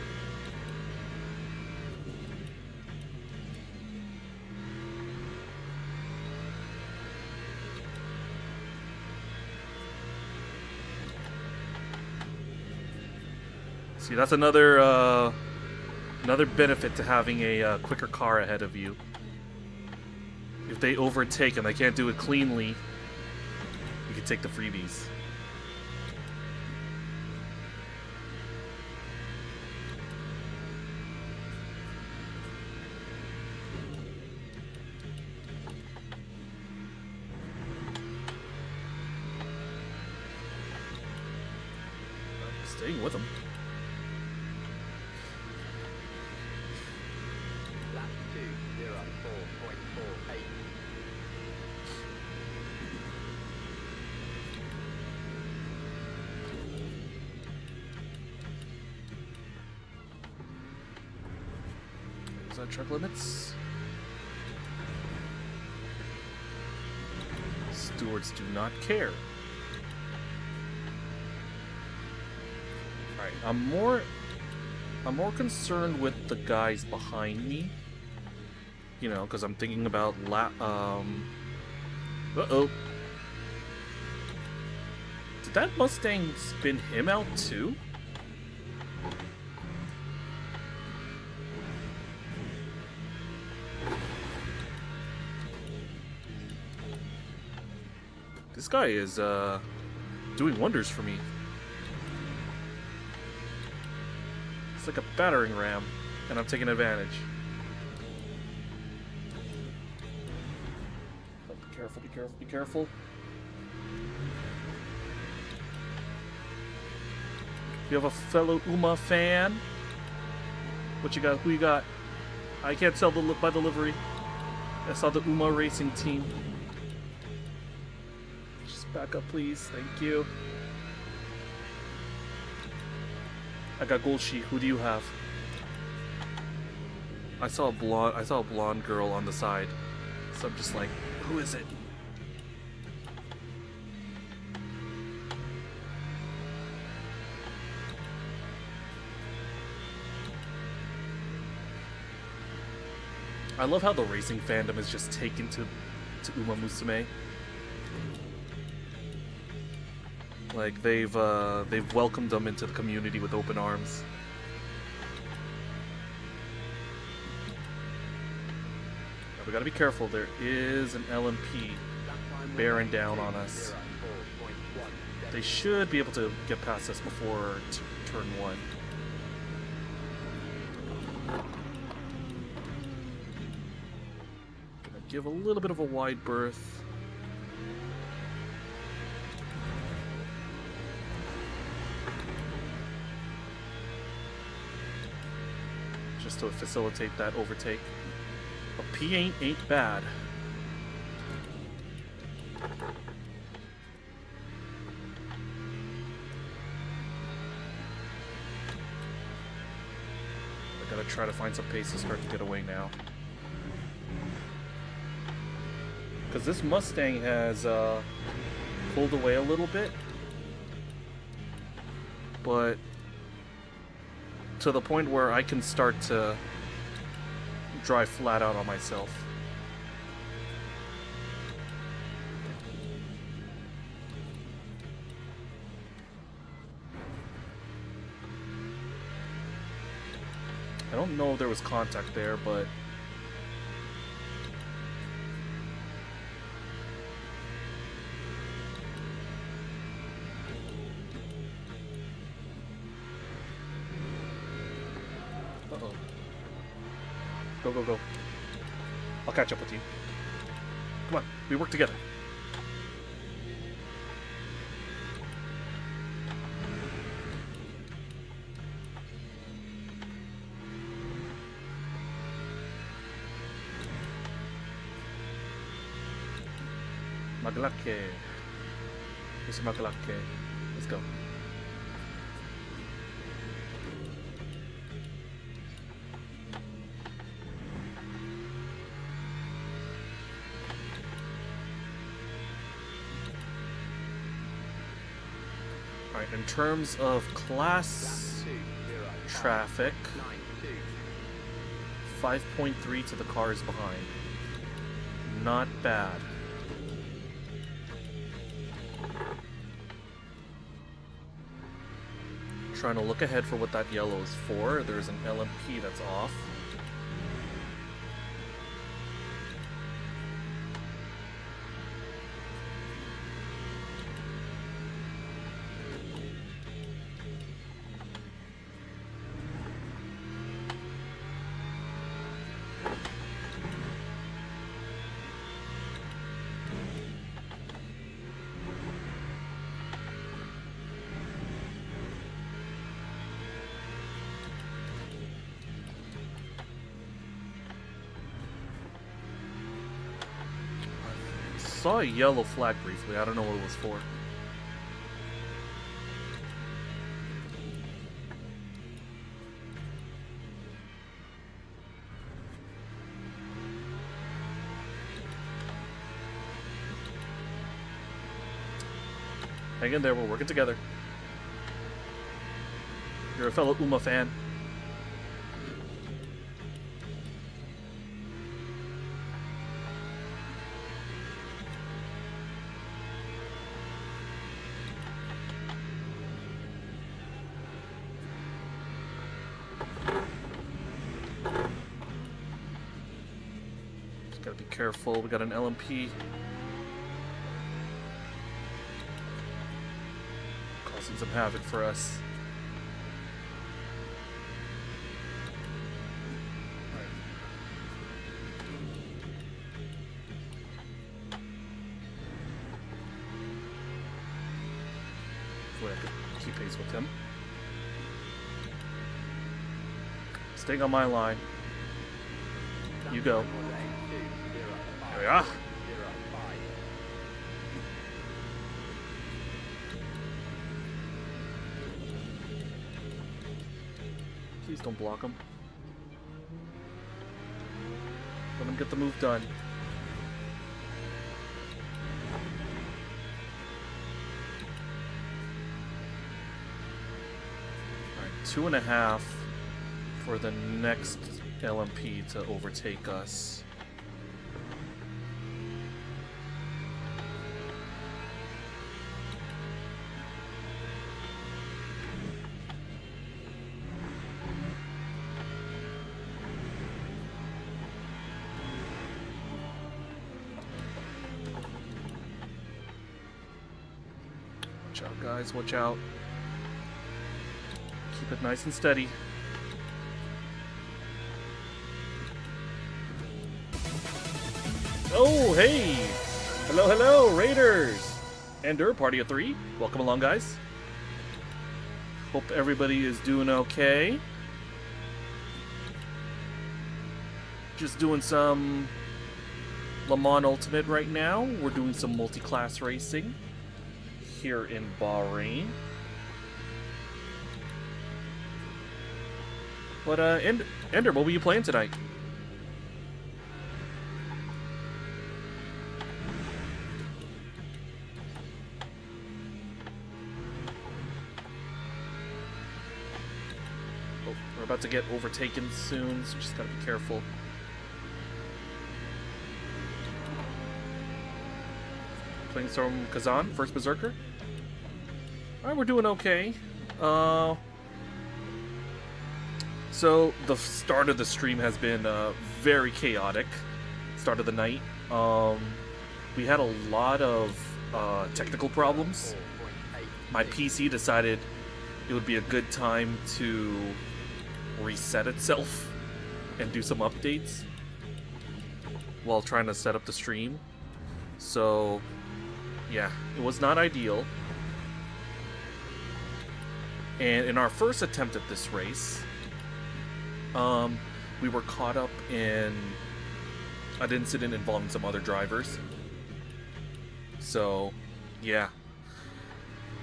See, that's another benefit to having a quicker car ahead of you. If they overtake and they can't do it cleanly, you can take the freebies. Staying with him. Lap 2:04.48. Is that track limits? Stewards do not care. Alright, I'm more concerned with the guys behind me. You know, because I'm thinking about uh-oh. Did that Mustang spin him out too? This guy is doing wonders for me. It's like a battering ram, and I'm taking advantage. But be careful, be careful, be careful. You have a fellow Uma fan? What you got? Who you got? I can't tell by the livery. I saw the Uma Racing team. Just back up, please. Thank you. I got Golshi. Who do you have? I saw a blonde girl on the side. So I'm just like, who is it? I love how the racing fandom is just taken to Uma Musume. Like they've welcomed them into the community with open arms. Now we gotta be careful. There is an LMP bearing down on us. They should be able to get past us before turn 1. Give a little bit of a wide berth. Just to facilitate that overtake. A P8 ain't bad. I gotta try to find some pace to start to get away now. Because this Mustang has pulled away a little bit, but to the point where I can start to drive flat out on myself. I don't know if there was contact there, but go, go, go. I'll catch up with you. Come on, we work together. Maglake. Mr. Maglake. Let's go. Alright, in terms of class traffic, 5.3 to the cars behind. Not bad. Trying to look ahead for what that yellow is for. There's an LMP that's off. Saw a yellow flag briefly. I don't know what it was for. Hang in there, we're working together. You're a fellow Uma fan. Gotta be careful. We got an LMP. Causing some havoc for us. Hopefully I can keep pace with him. Staying on my line. You go. There we are. Please don't block him. Let him get the move done. Alright, 2.5 for the next LMP to overtake us. Watch out, guys, watch out. Keep it nice and steady. Oh, hey! Hello, hello, Raiders! Ender, party of 3. Welcome along, guys. Hope everybody is doing okay. Just doing some Le Mans Ultimate right now. We're doing some multi-class racing here in Bahrain. But, Ender, what were you playing tonight? Oh, we're about to get overtaken soon, so just gotta be careful. Playing some Kazan, first Berserker. Alright, we're doing okay. So, the start of the stream has been very chaotic. Start of the night. We had a lot of technical problems. My PC decided it would be a good time to reset itself and do some updates while trying to set up the stream. So, yeah, it was not ideal. And in our first attempt at this race, we were caught up in an incident involving some other drivers. So, yeah.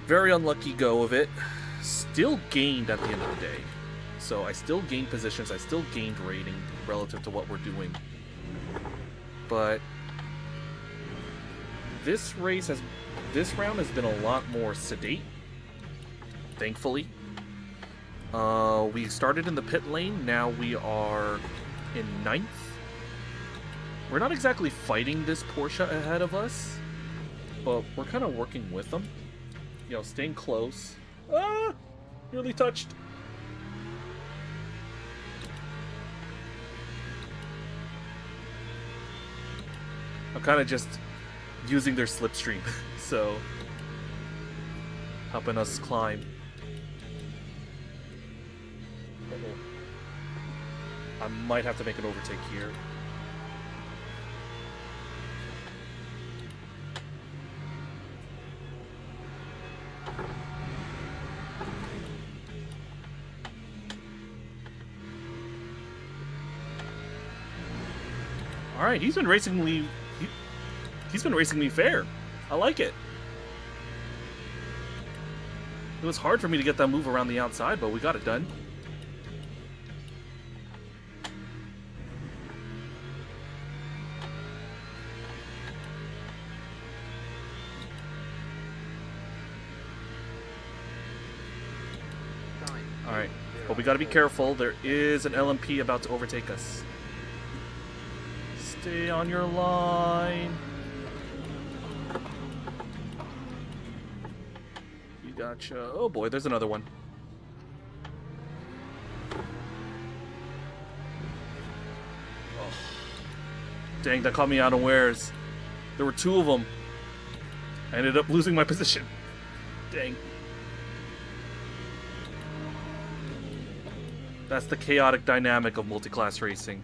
Very unlucky go of it. Still gained at the end of the day. So I still gained positions, I still gained rating relative to what we're doing. But this round has been a lot more sedate, thankfully. We started in the pit lane, now we are in 9th. We're not exactly fighting this Porsche ahead of us, but we're kind of working with them. You know, staying close. Ah! Nearly touched. I'm kind of just using their slipstream, so helping us climb. I might have to make an overtake here. All right, he's been racing me. He's been racing me fair. I like it. It was hard for me to get that move around the outside, but we got it done. Alright, but we gotta be careful. There is an LMP about to overtake us. Stay on your line. You gotcha. Oh boy, there's another one. Oh. Dang, that caught me unawares. There were two of them. I ended up losing my position. Dang. That's the chaotic dynamic of multi-class racing.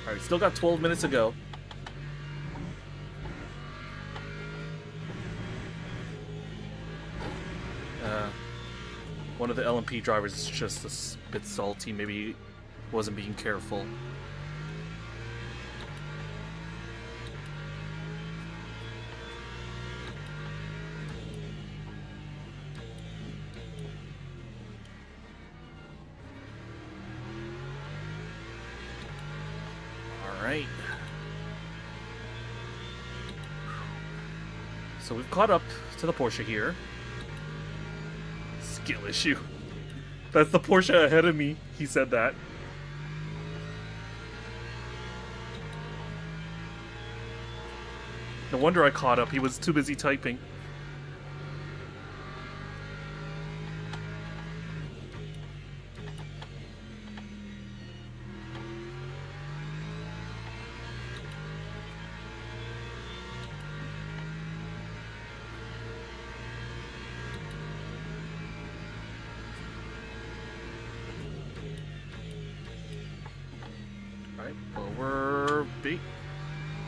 Alright, still got 12 minutes to go. One of the LMP drivers is just a bit salty. Maybe he wasn't being careful. Alright. So we've caught up to the Porsche here. Skill issue. That's the Porsche ahead of me. He said that. No wonder I caught up. He was too busy typing.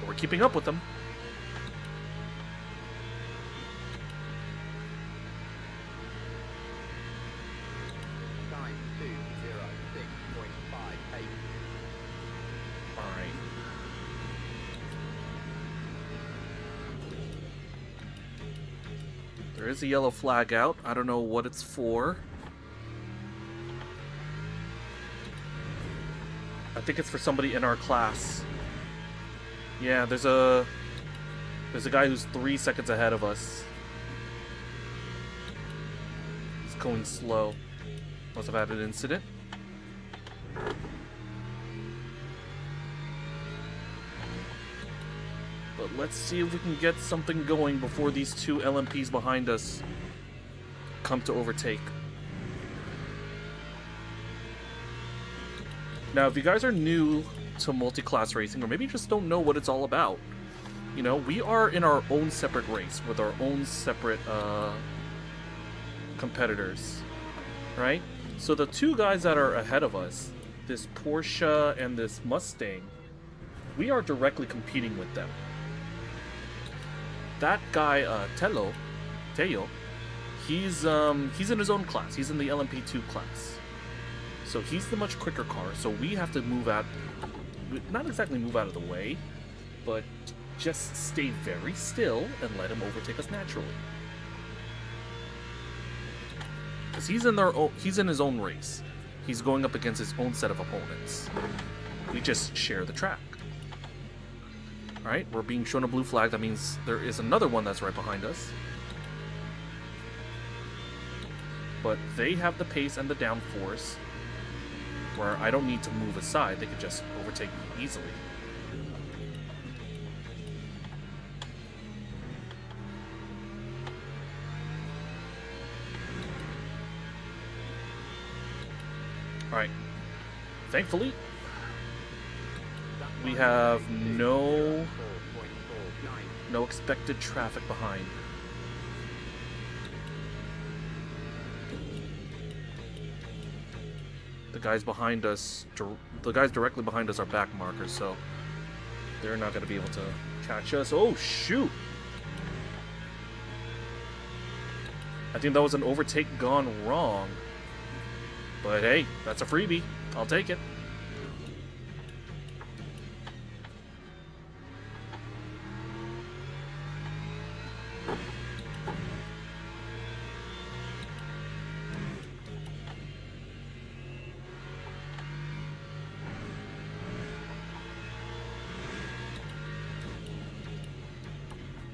We're keeping up with them. Time 206.58. All right. There is a yellow flag out. I don't know what it's for. I think it's for somebody in our class. Yeah, there's a guy who's 3 seconds ahead of us. He's going slow. Must have had an incident. But let's see if we can get something going before these two LMPs behind us come to overtake. Now, if you guys are new to multi-class racing, or maybe you just don't know what it's all about, you know, we are in our own separate race with our own separate competitors, right? So the two guys that are ahead of us, this Porsche and this Mustang, we are directly competing with them. That guy, Teo, he's in his own class. He's in the LMP2 class. So he's the much quicker car, so we have to move out, not exactly move out of the way, but just stay very still and let him overtake us naturally. Because he's in his own race. He's going up against his own set of opponents. We just share the track. Alright, we're being shown a blue flag. That means there is another one that's right behind us. But they have the pace and the downforce, where I don't need to move aside. They could just overtake me easily. Alright. Thankfully, we have no expected traffic behind. The guys behind us, the guys directly behind us are back markers, so they're not going to be able to catch us. Oh, shoot! I think that was an overtake gone wrong. But hey, that's a freebie. I'll take it.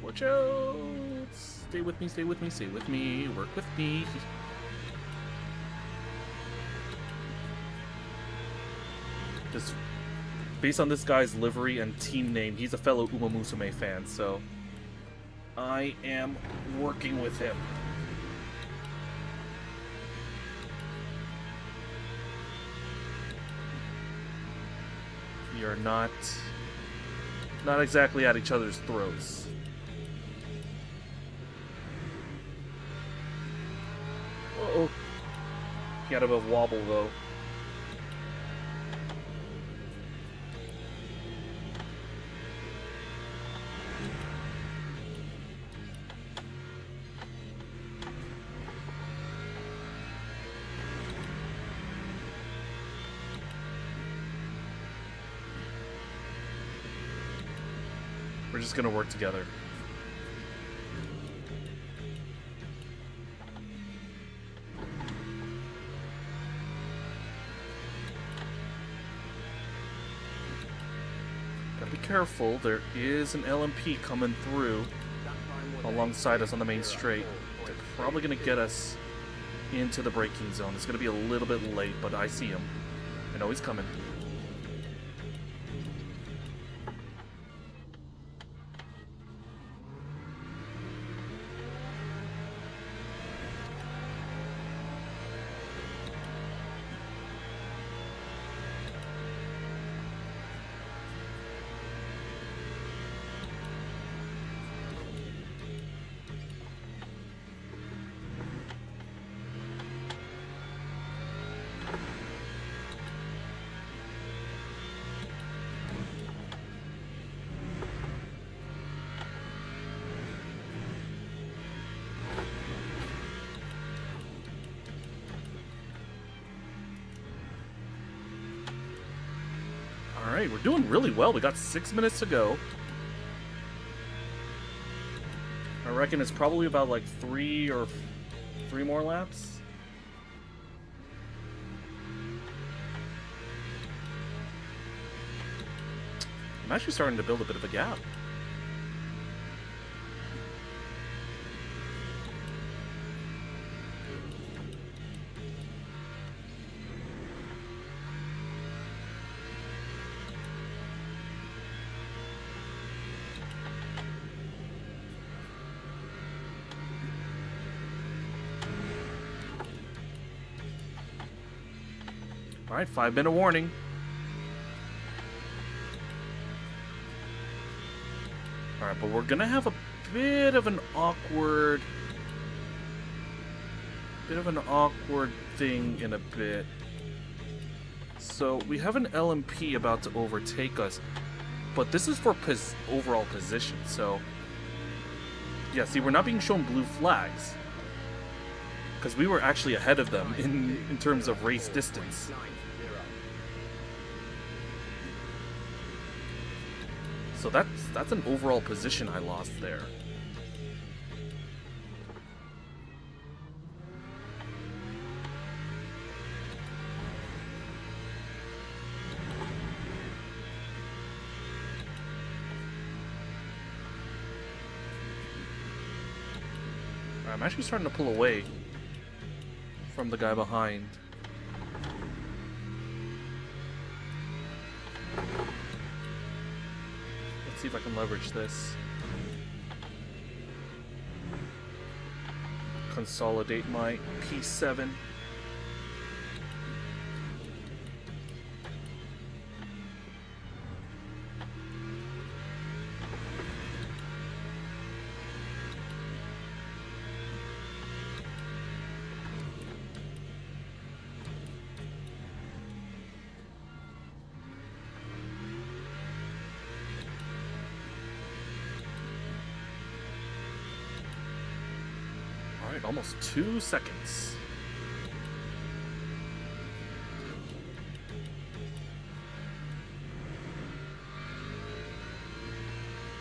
Watch out! Stay with me, stay with me, stay with me, work with me. Just based on this guy's livery and team name, he's a fellow Uma Musume fan, so I am working with him. We are not exactly at each other's throats. Uh-oh. He had a bit of wobble, though. We're just gonna work together. Gotta be careful, there is an LMP coming through alongside us on the main straight. They're probably gonna get us into the braking zone. It's gonna be a little bit late, but I see him. I know he's coming. Alright, we're doing really well. We got 6 minutes to go. I reckon it's probably about like three more laps. I'm actually starting to build a bit of a gap. Alright, 5-minute warning. Alright, but we're gonna have a bit of an awkward thing in a bit. So, we have an LMP about to overtake us, but this is for overall position, so... Yeah, see, we're not being shown blue flags. Because we were actually ahead of them in terms of race distance. So that's an overall position I lost there. I'm actually starting to pull away from the guy behind. Let's see if I can leverage this. Consolidate my P7. Almost 2 seconds.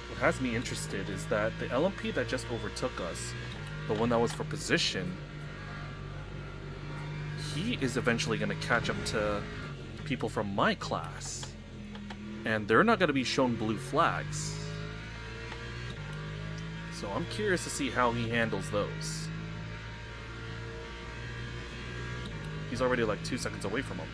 What has me interested is that the LMP that just overtook us, the one that was for position, he is eventually going to catch up to people from my class. And they're not going to be shown blue flags. So I'm curious to see how he handles those. He's already like 2 seconds away from him.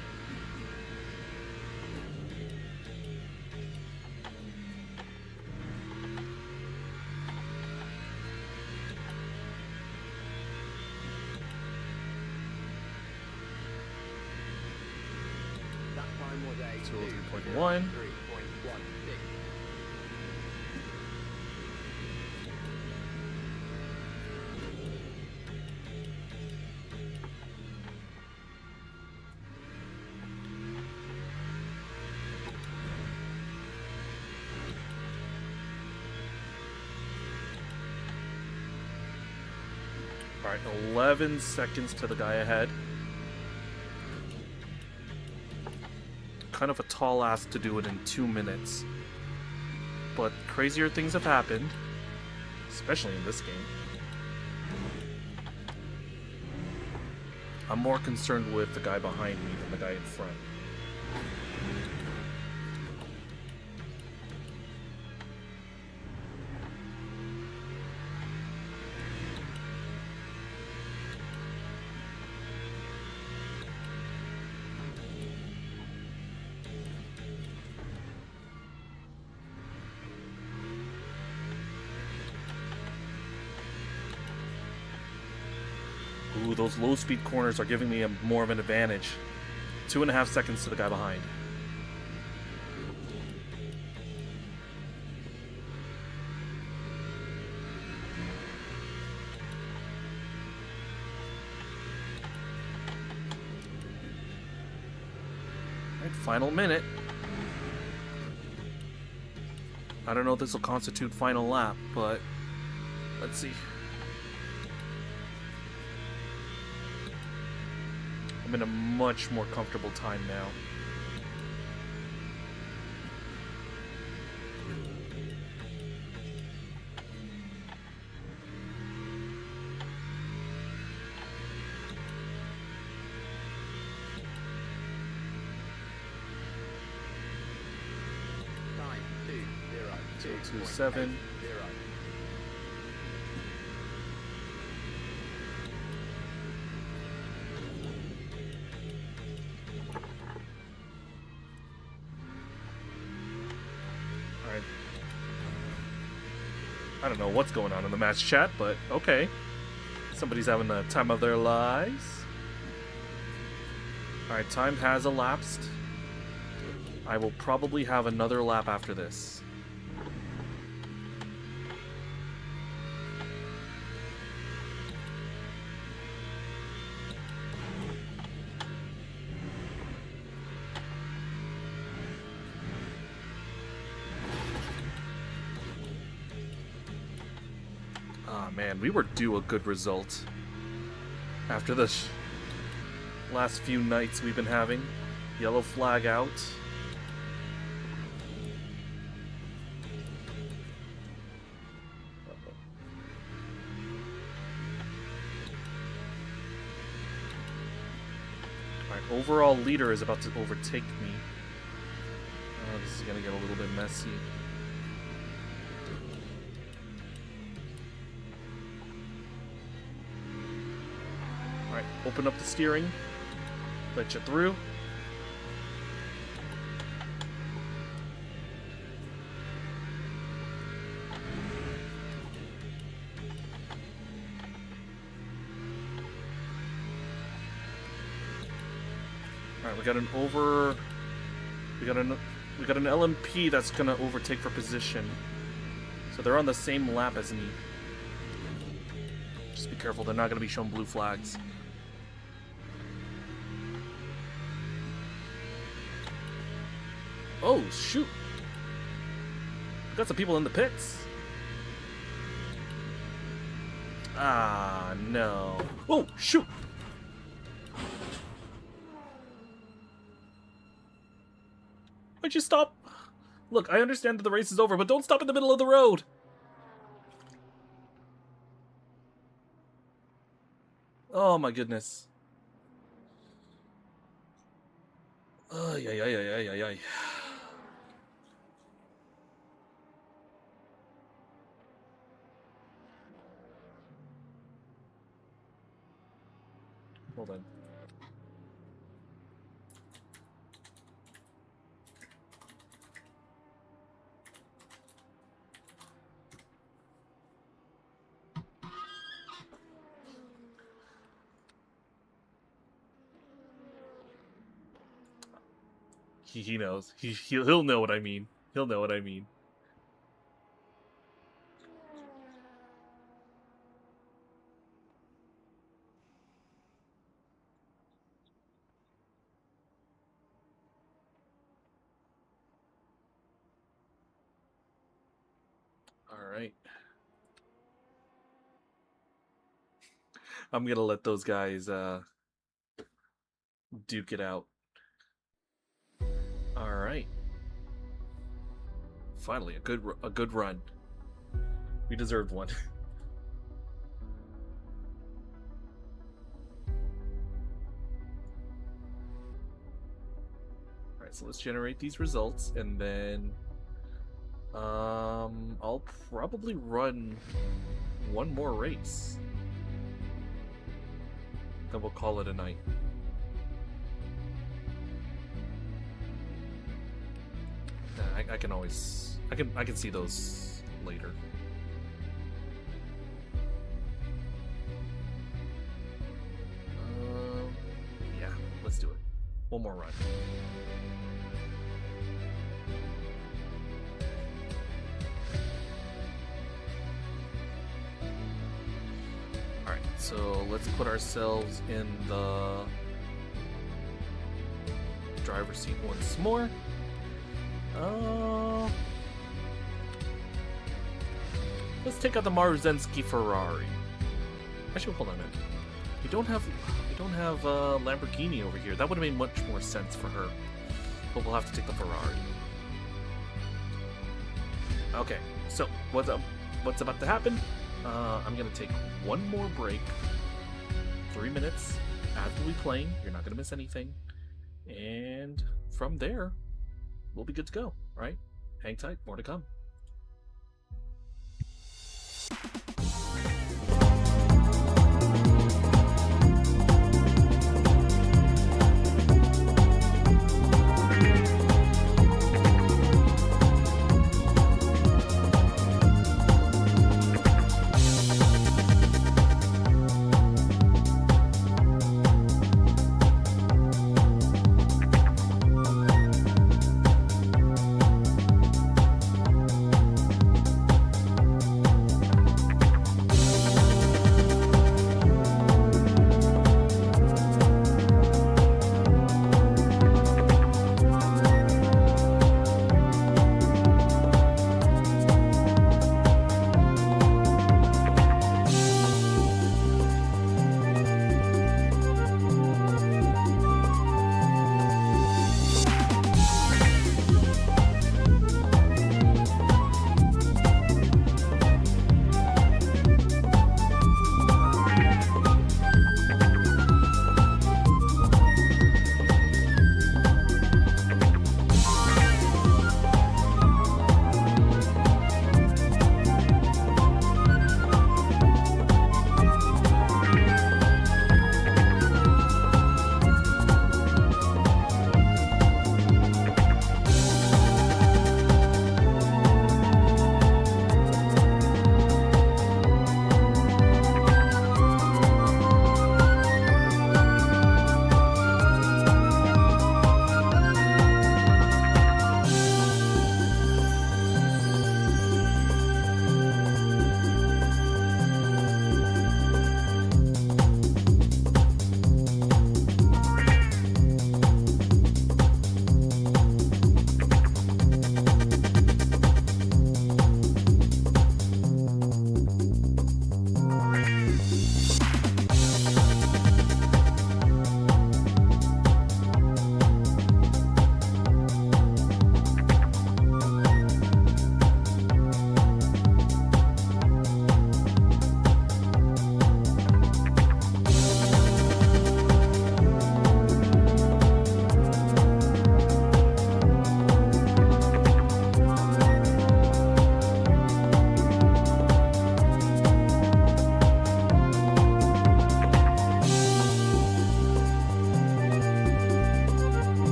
Time was a 203.1. 3.16. Alright, 11 seconds to the guy ahead. Kind of a tall ask to do it in 2 minutes. But crazier things have happened. Especially in this game. I'm more concerned with the guy behind me than the guy in front. Ooh, those low-speed corners are giving me more of an advantage. 2.5 seconds to the guy behind. Alright, final minute. I don't know if this will constitute final lap, but let's see. I'm in a much more comfortable time now. Time 2:27. 2:0. Alright. I don't know what's going on in the match chat, but okay. Somebody's having the time of their lives. Alright, time has elapsed. I will probably have another lap after this. Ah, man, we were due a good result. After the last few nights we've been having. Yellow flag out. Alright, overall leader is about to overtake me. This is gonna get a little bit messy. Alright, open up the steering. Let you through. Alright, we got an LMP that's gonna overtake for position. So they're on the same lap as me. Just be careful, they're not gonna be showing blue flags. Oh, shoot. Got some people in the pits. Ah, no. Oh, shoot. Why'd you stop? Look, I understand that the race is over, but don't stop in the middle of the road. Oh my goodness. Ay, ay, ay, ay, ay, ay, ay. Hold on. He knows. He'll know what I mean. He'll know what I mean. All right. I'm gonna let those guys duke it out. All right. Finally, a good run. We deserved one. All right, so let's generate these results, and then I'll probably run one more race. Then we'll call it a night. I can always I can see those later. Yeah, let's do it. One more run. Alright, so let's put ourselves in the driver's seat once more. Let's take out the Marzensky Ferrari. Actually, hold on a minute. We don't have Lamborghini over here. That would have made much more sense for her. But we'll have to take the Ferrari. Okay, so what's about to happen? I'm gonna take one more break. 3 minutes after we play. You're not gonna miss anything. And from there, we'll be good to go, right? Hang tight, more to come.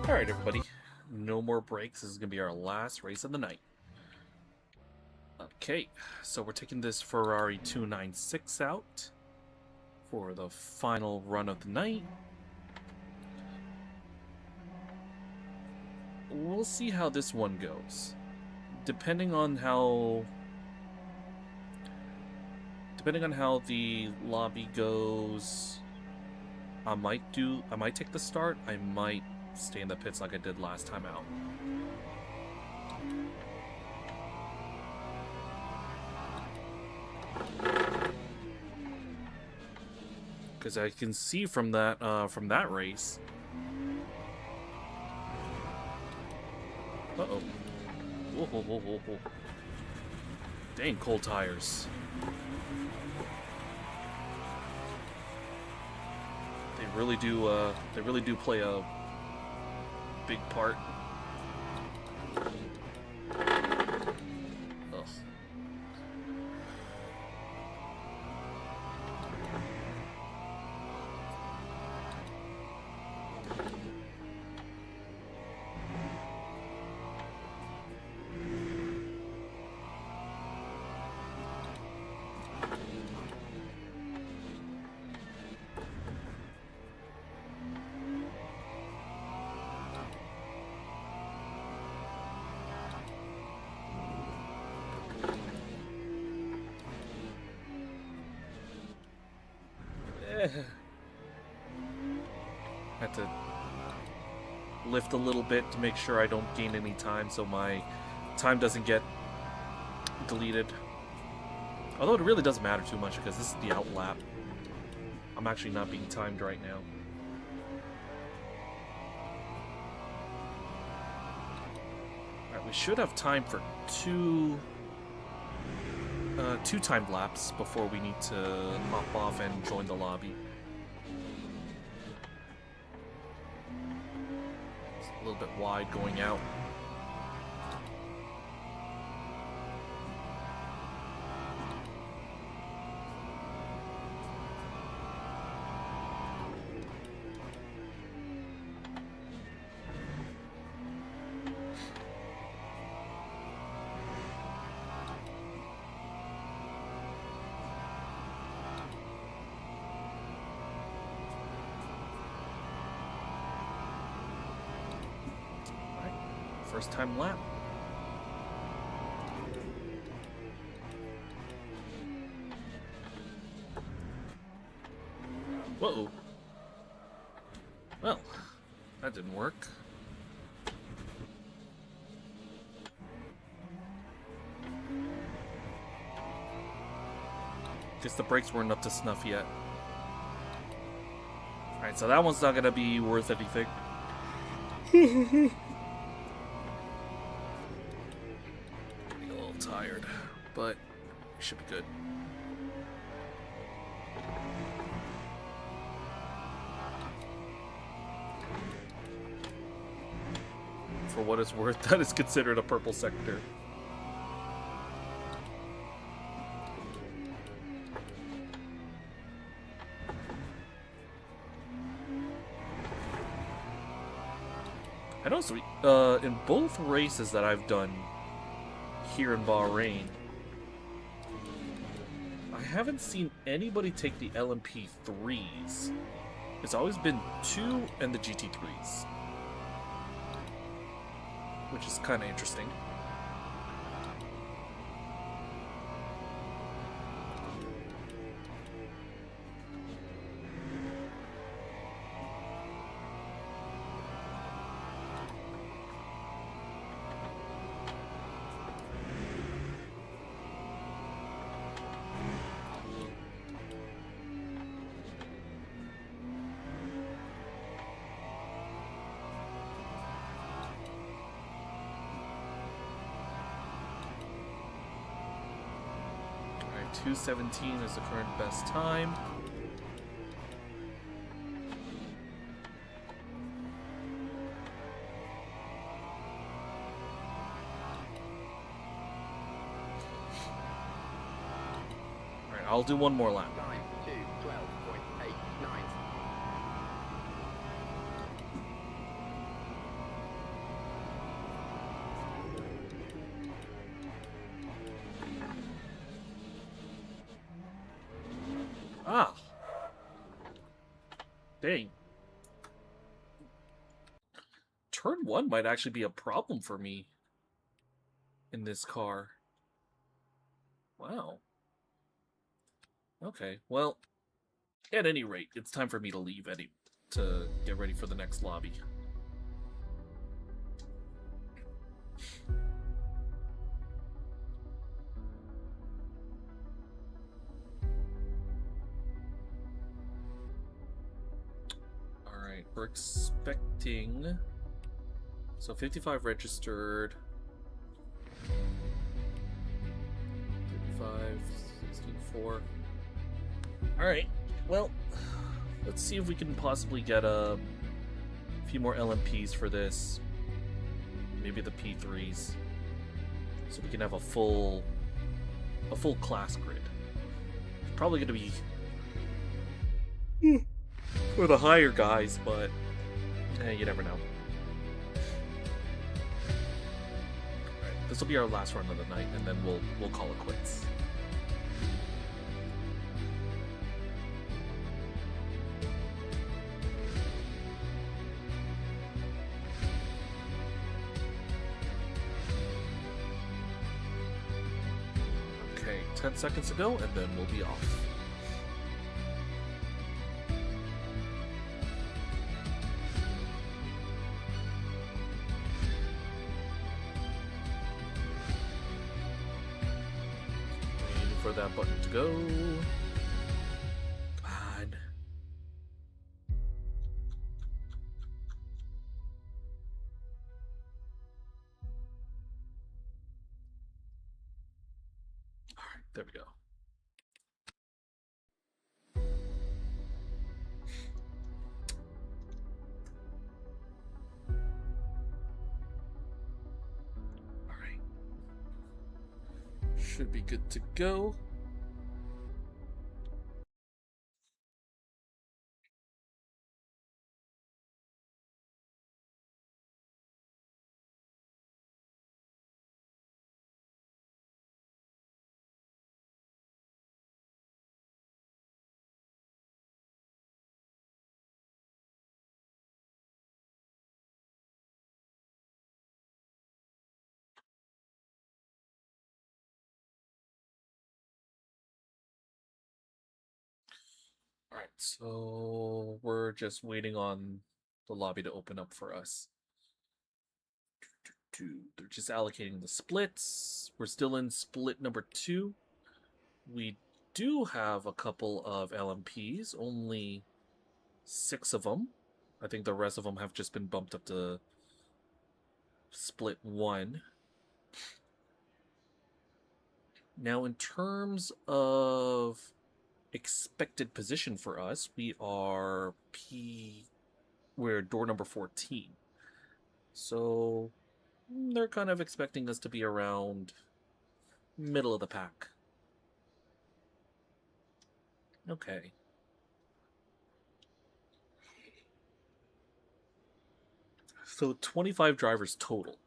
Alright, everybody. No more breaks. This is going to be our last race of the night. Okay, so we're taking this Ferrari 296 out for the final run of the night. We'll see how this one goes. Depending on how the lobby goes, I might take the start. I might stay in the pits like I did last time out. Because I can see from that race. Uh-oh. Whoa, whoa, whoa, whoa, whoa. Dang, cold tires. They really do play a big part. Ugh. Had to lift a little bit to make sure I don't gain any time so my time doesn't get deleted. Although it really doesn't matter too much because this is the out lap. I'm actually not being timed right now. Alright, we should have time for two timed laps before we need to hop off and join the lobby. It's a little bit wide going out. First time lap. Whoa. Well, that didn't work. Guess the brakes weren't up to snuff yet. Alright, so that one's not gonna be worth anything. Tired, but we should be good. For what it's worth, that is considered a purple sector. And also, in both races that I've done here in Bahrain, I haven't seen anybody take the LMP3s. It's always been 2 and the GT3s, which is kind of interesting. Alright, 2:17 is the current best time. Alright, I'll do one more lap. Time 2:12.89. Ah. Dang. Turn 1 might actually be a problem for me in this car. Wow. Okay, well, at any rate, it's time for me to leave to get ready for the next lobby. Alright, we're expecting... So 55 registered. 55, 16.4. Alright, well, let's see if we can possibly get a few more LMPs for this. Maybe the P3s. So we can have a full class grid. It's probably gonna be for the higher guys, but you never know. Alright, this will be our last run of the night, and then we'll call it quits. Okay, 10 seconds to go, and then we'll be off. For that button to go. Come on. Alright, there we go. Alright. Should be good to go. Alright, so we're just waiting on the lobby to open up for us. They're just allocating the splits. We're still in split number 2. We do have a couple of LMPs, only 6 of them. I think the rest of them have just been bumped up to split 1. Now, in terms of expected position for us, we're door number 14. So they're kind of expecting us to be around middle of the pack. Okay. So 25 drivers total.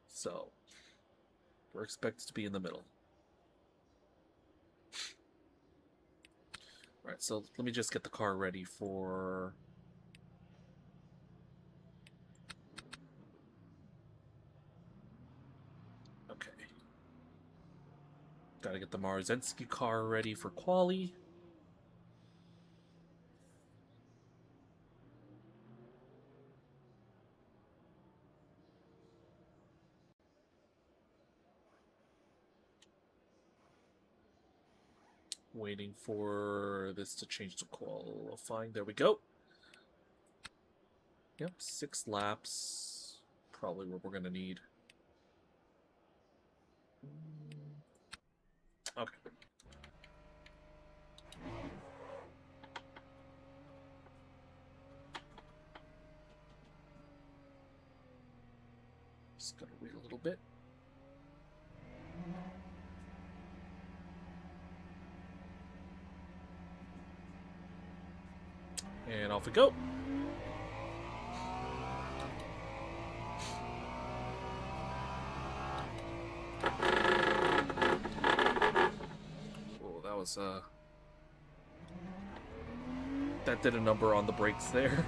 So we're expected to be in the middle. Alright, so let me just get the car ready for... Okay. Gotta get the Marzensky car ready for quali. Waiting for this to change to qualifying. There we go. Yep, 6 laps. Probably what we're gonna need. Okay. Just gotta wait a little bit. And off we go. Oh, that was that did a number on the brakes there.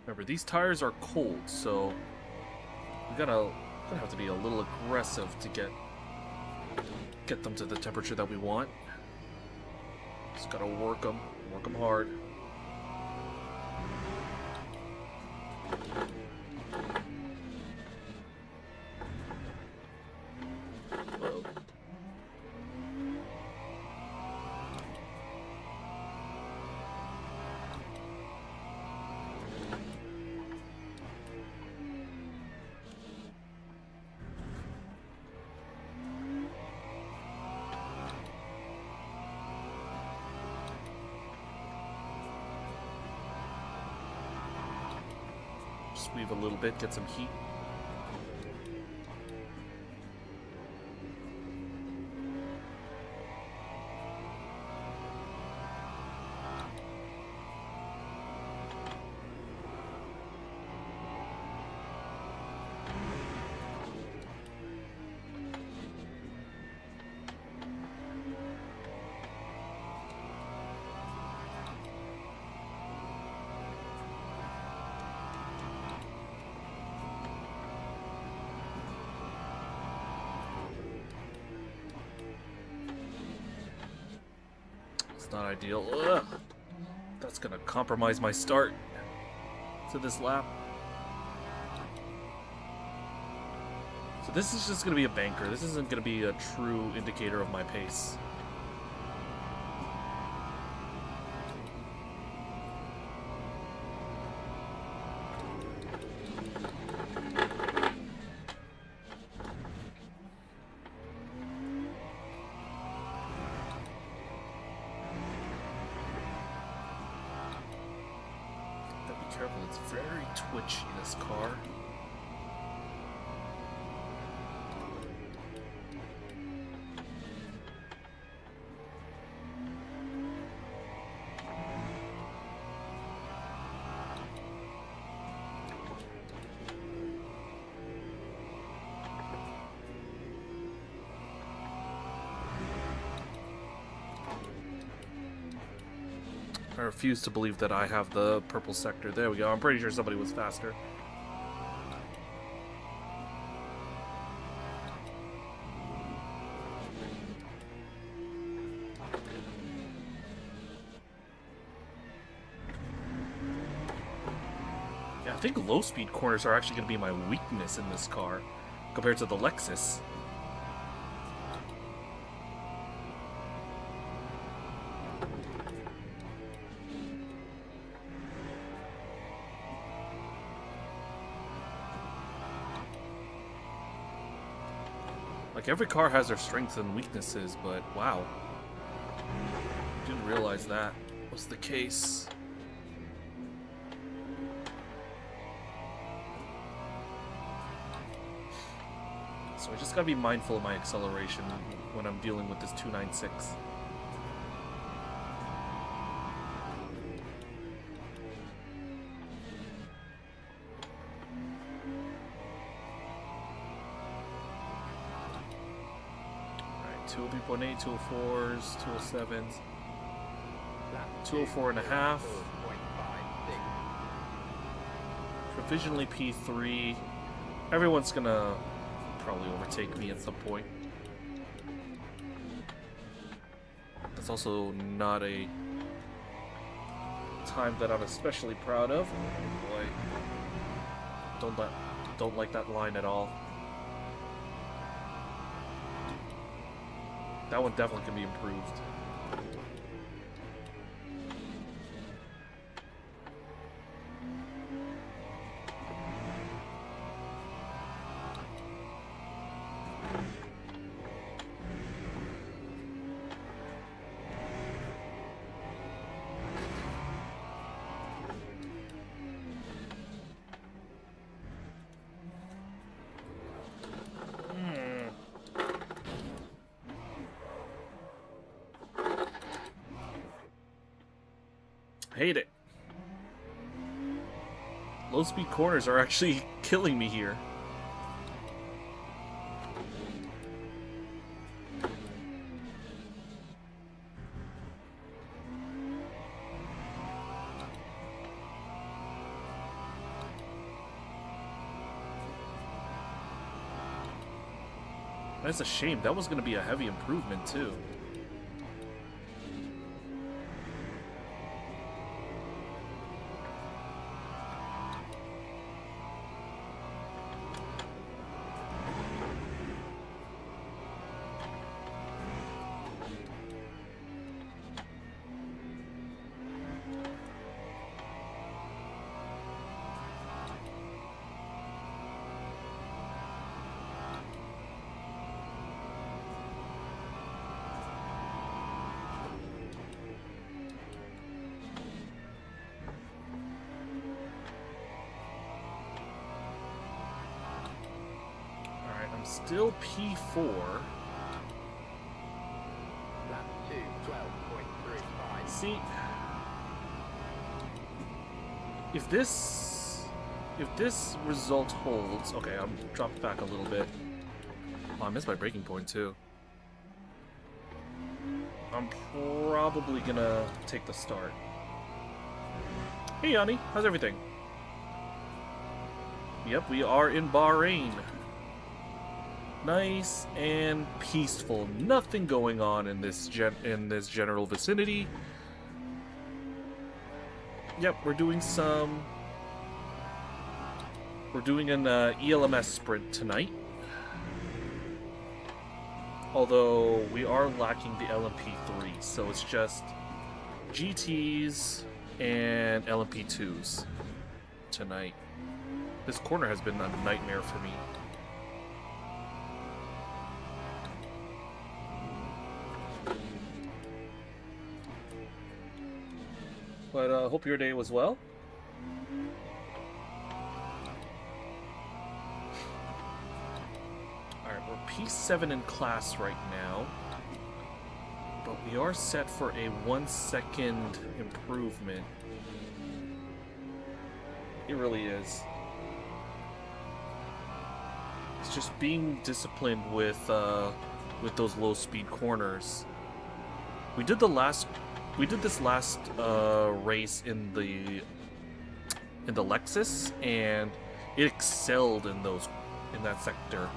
Remember, these tires are cold, so we're gonna have to be a little aggressive to get them to the temperature that we want. Just gotta work them hard. Whoa. Just weave a little bit, get some heat. Not ideal. Ugh. That's gonna compromise my start to this lap. So this is just gonna be a banker. This isn't gonna be a true indicator of my pace. Careful, it's very twitchy, this car. I refuse to believe that I have the purple sector. There we go. I'm pretty sure somebody was faster. Yeah, I think low-speed corners are actually going to be my weakness in this car compared to the Lexus. Like, every car has their strengths and weaknesses, but wow. Didn't realize that was the case. So I just gotta be mindful of my acceleration when I'm dealing with this 296. Alright, 203.8, 204s, 207s, 204 and a half. Provisionally P3. Everyone's gonna probably overtake me at some point. That's also not a time that I'm especially proud of. Oh boy. Don't like that line at all. That one definitely can be improved. hate it. Low speed corners are actually killing me here. That's a shame. That was going to be a heavy improvement, too. Still P4. Lap 2, 12.35. See, if this result holds, okay, I'm dropped back a little bit. Oh, I missed my breaking point too. I'm probably gonna take the start. Hey, Yanni, how's everything? Yep, we are in Bahrain. Nice and peaceful. Nothing going on in this general vicinity. Yep, we're doing an ELMS sprint tonight. Although we are lacking the LMP3, so it's just GTs and LMP2s tonight. This corner has been a nightmare for me. But hope your day was well. Alright, we're P7 in class right now. But we are set for a 1 second improvement. It really is. It's just being disciplined with those low speed corners. We did this last race in the Lexus, and it excelled in that sector.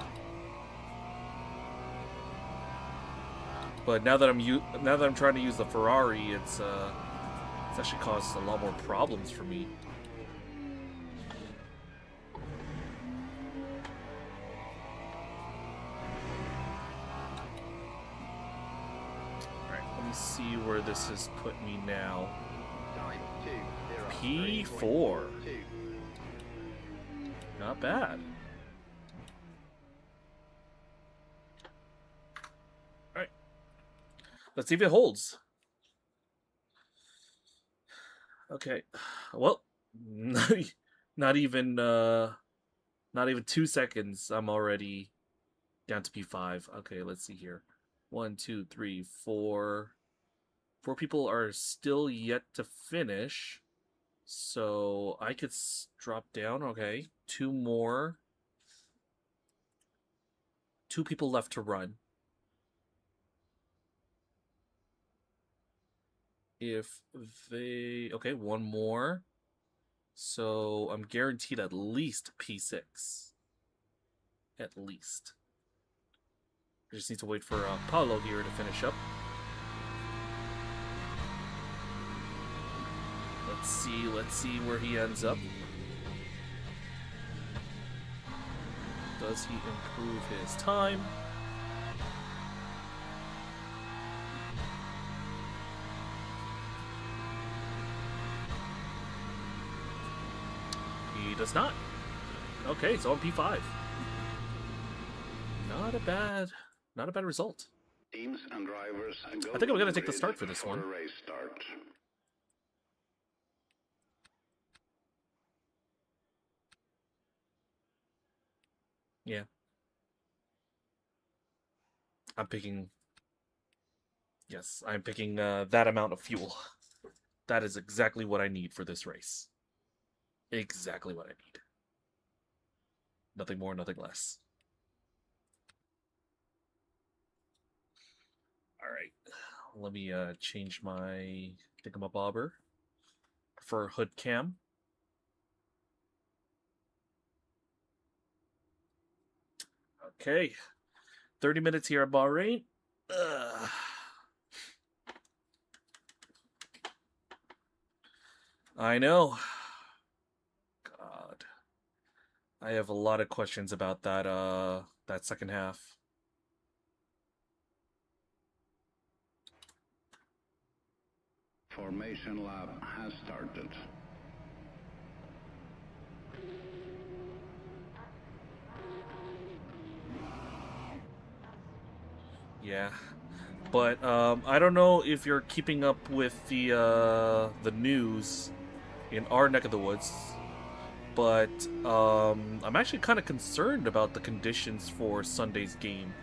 But now that I'm trying to use the Ferrari, it's actually caused a lot more problems for me. See where this has put me now. P4. Not bad. Alright. Let's see if it holds. Okay. Well, not even 2 seconds. I'm already down to P5. Okay, let's see here. 1, 2, 3, 4. 4 people are still yet to finish, so I could drop down. Okay, 2 more. 2 people left to run. If they... Okay, 1 more. So I'm guaranteed at least P6. At least. I just need to wait for Paulo here to finish up. Let's see where he ends up. Does he improve his time? He does not. Okay, so on P5. Not a bad result. Teams and drivers I think I'm gonna take the start for this one. Race start. Yeah. I'm picking that amount of fuel. That is exactly what I need for this race. Exactly what I need. Nothing more, nothing less. Alright. Let me change my thingamabobber for hood cam. Okay. 30 minutes here at Bahrain. I know. God. I have a lot of questions about that second half. Formation lab has started. Yeah. But I don't know if you're keeping up with the news in our neck of the woods, but I'm actually kind of concerned about the conditions for Sunday's game.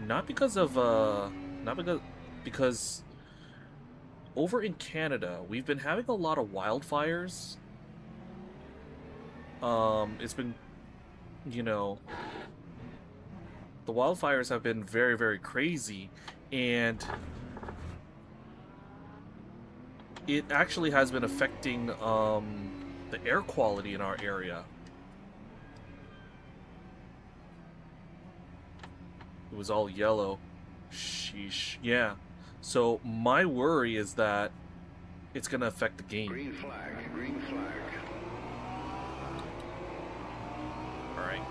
Not because over in Canada, we've been having a lot of wildfires. It's been, you know, the wildfires have been very, very crazy, and it actually has been affecting the air quality in our area. It was all yellow. Sheesh. Yeah. So my worry is that it's going to affect the game. Green flag, green flag. Alright.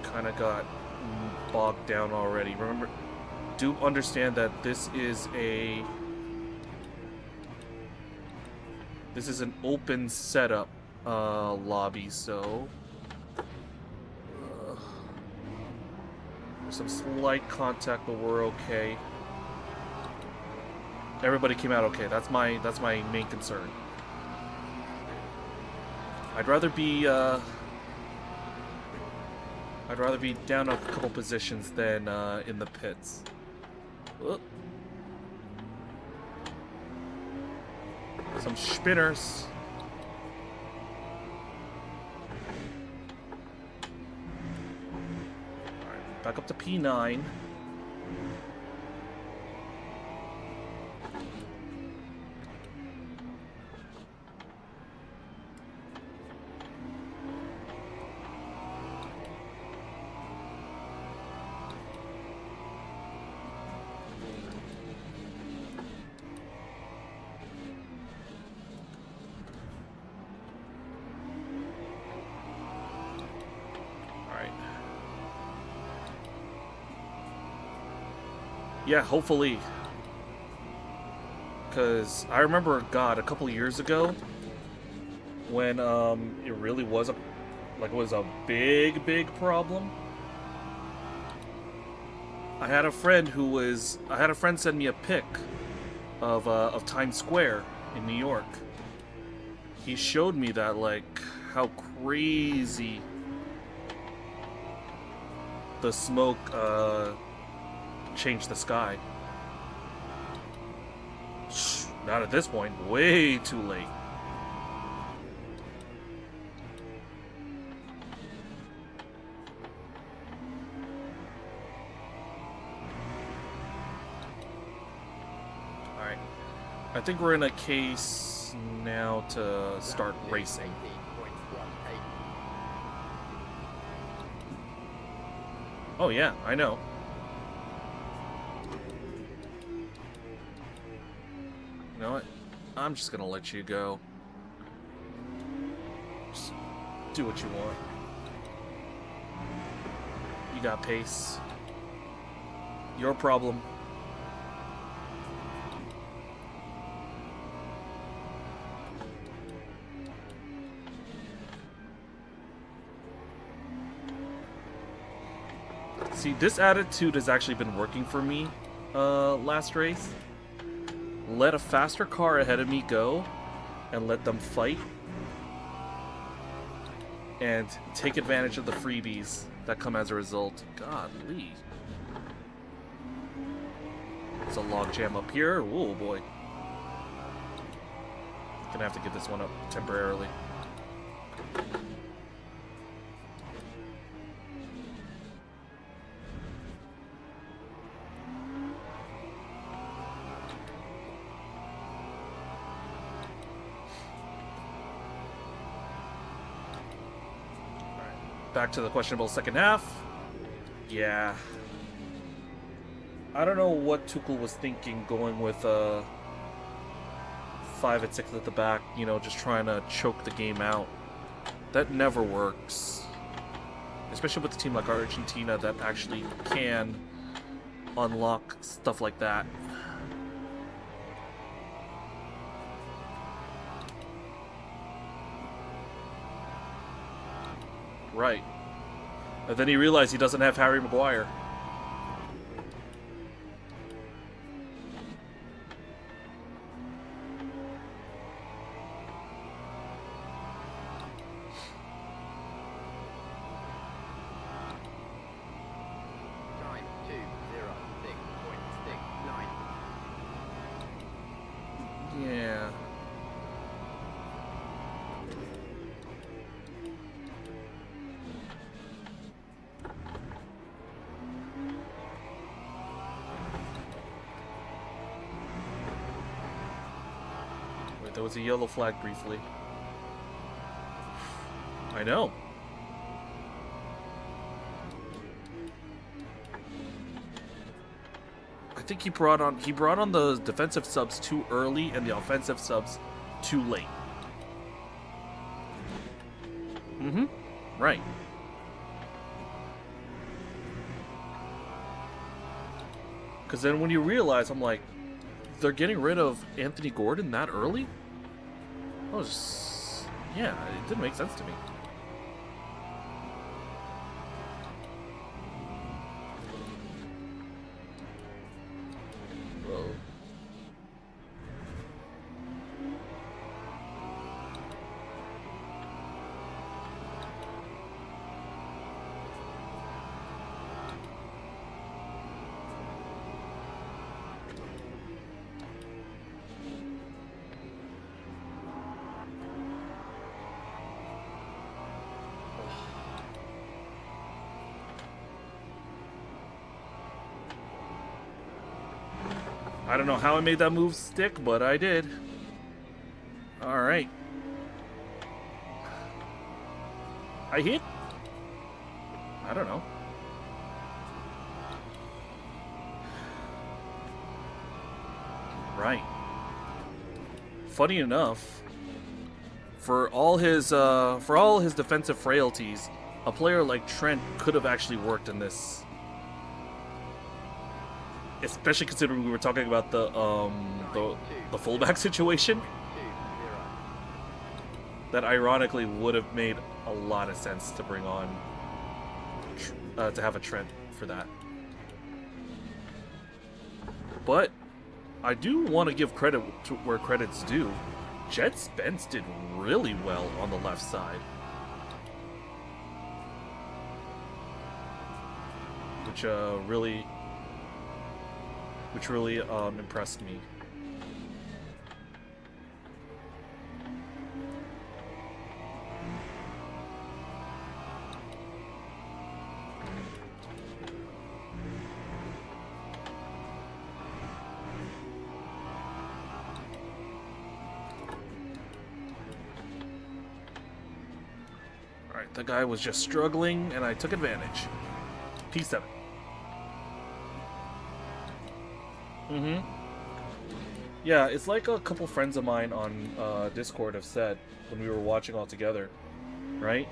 Kind of got bogged down already. Remember, do understand that this is an open setup lobby, so some slight contact, but we're okay. Everybody came out okay. That's my main concern. I'd rather be down a couple positions than in the pits. Whoop. Some spinners. Alright, back up to P9. Yeah, hopefully. Because I remember, God, a couple years ago when it really was a big problem. I had a friend send me a pic of Times Square in New York. He showed me that, like, how crazy the smoke changed the sky. Not at this point. Way too late. Alright. I think we're in a case now to start racing. Oh yeah, I know. You know what? I'm just gonna let you go. Just do what you want. You got pace. Your problem. See, this attitude has actually been working for me last race. Let a faster car ahead of me go and let them fight and take advantage of the freebies that come as a result. Golly. There's a log jam up here. Oh boy. Gonna have to get this one up temporarily. Back to the questionable second half. Yeah. I don't know what Tuchel was thinking going with 5 at 6 at the back, you know, just trying to choke the game out. That never works. Especially with a team like Argentina that actually can unlock stuff like that. Right. And then he realized he doesn't have Harry Maguire. Time 2:06.69. Yeah. There was a yellow flag briefly. I know. I think he brought on the defensive subs too early and the offensive subs too late. Mm-hmm. Right. Because then when you realize, I'm like, they're getting rid of Anthony Gordon that early? I was, yeah, it didn't make sense to me. Whoa. I don't know how I made that move stick, but I did. Alright. I hit? I don't know. Right. Funny enough, for all his defensive frailties, a player like Trent could have actually worked in this. Especially considering we were talking about the fullback situation. That ironically would have made a lot of sense to bring on to have a Trent for that. But I do want to give credit to where credit's due. Jet Spence did really well on the left side, which really impressed me. Alright, the guy was just struggling and I took advantage. P7. Mm-hmm. Yeah, it's like a couple friends of mine on Discord have said when we were watching all together, right?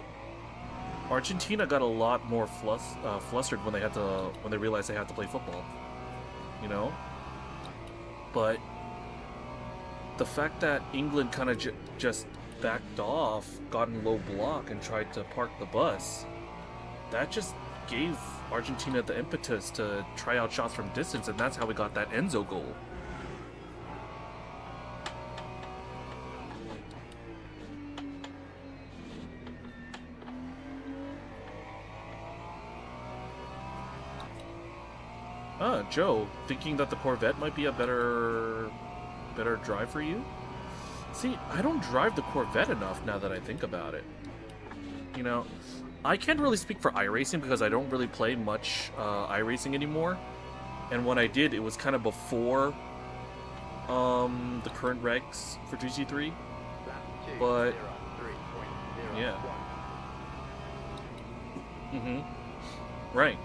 Argentina got a lot more flustered when they realized they had to play football, you know. But the fact that England kind of just backed off, got in low block, and tried to park the bus, that just gave Argentina the impetus to try out shots from distance, and that's how we got that Enzo goal. Joe, thinking that the Corvette might be a better drive for you? See, I don't drive the Corvette enough now that I think about it. You know, I can't really speak for iRacing because I don't really play much iRacing anymore. And when I did, it was kind of before the current regs for GT3. But yeah. Right.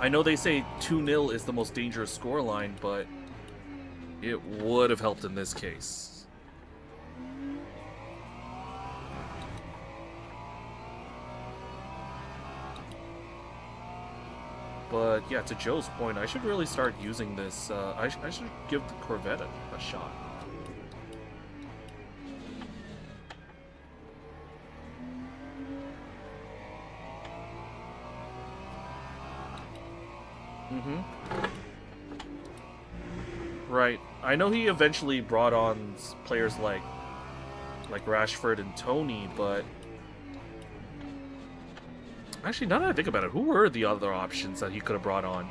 I know they say 2-0 is the most dangerous scoreline, but it would have helped in this case. But yeah, to Joe's point, I should really start using this. I should give the Corvette a shot. Right. I know he eventually brought on players like Rashford and Tony, but actually, now that I think about it, who were the other options that he could have brought on?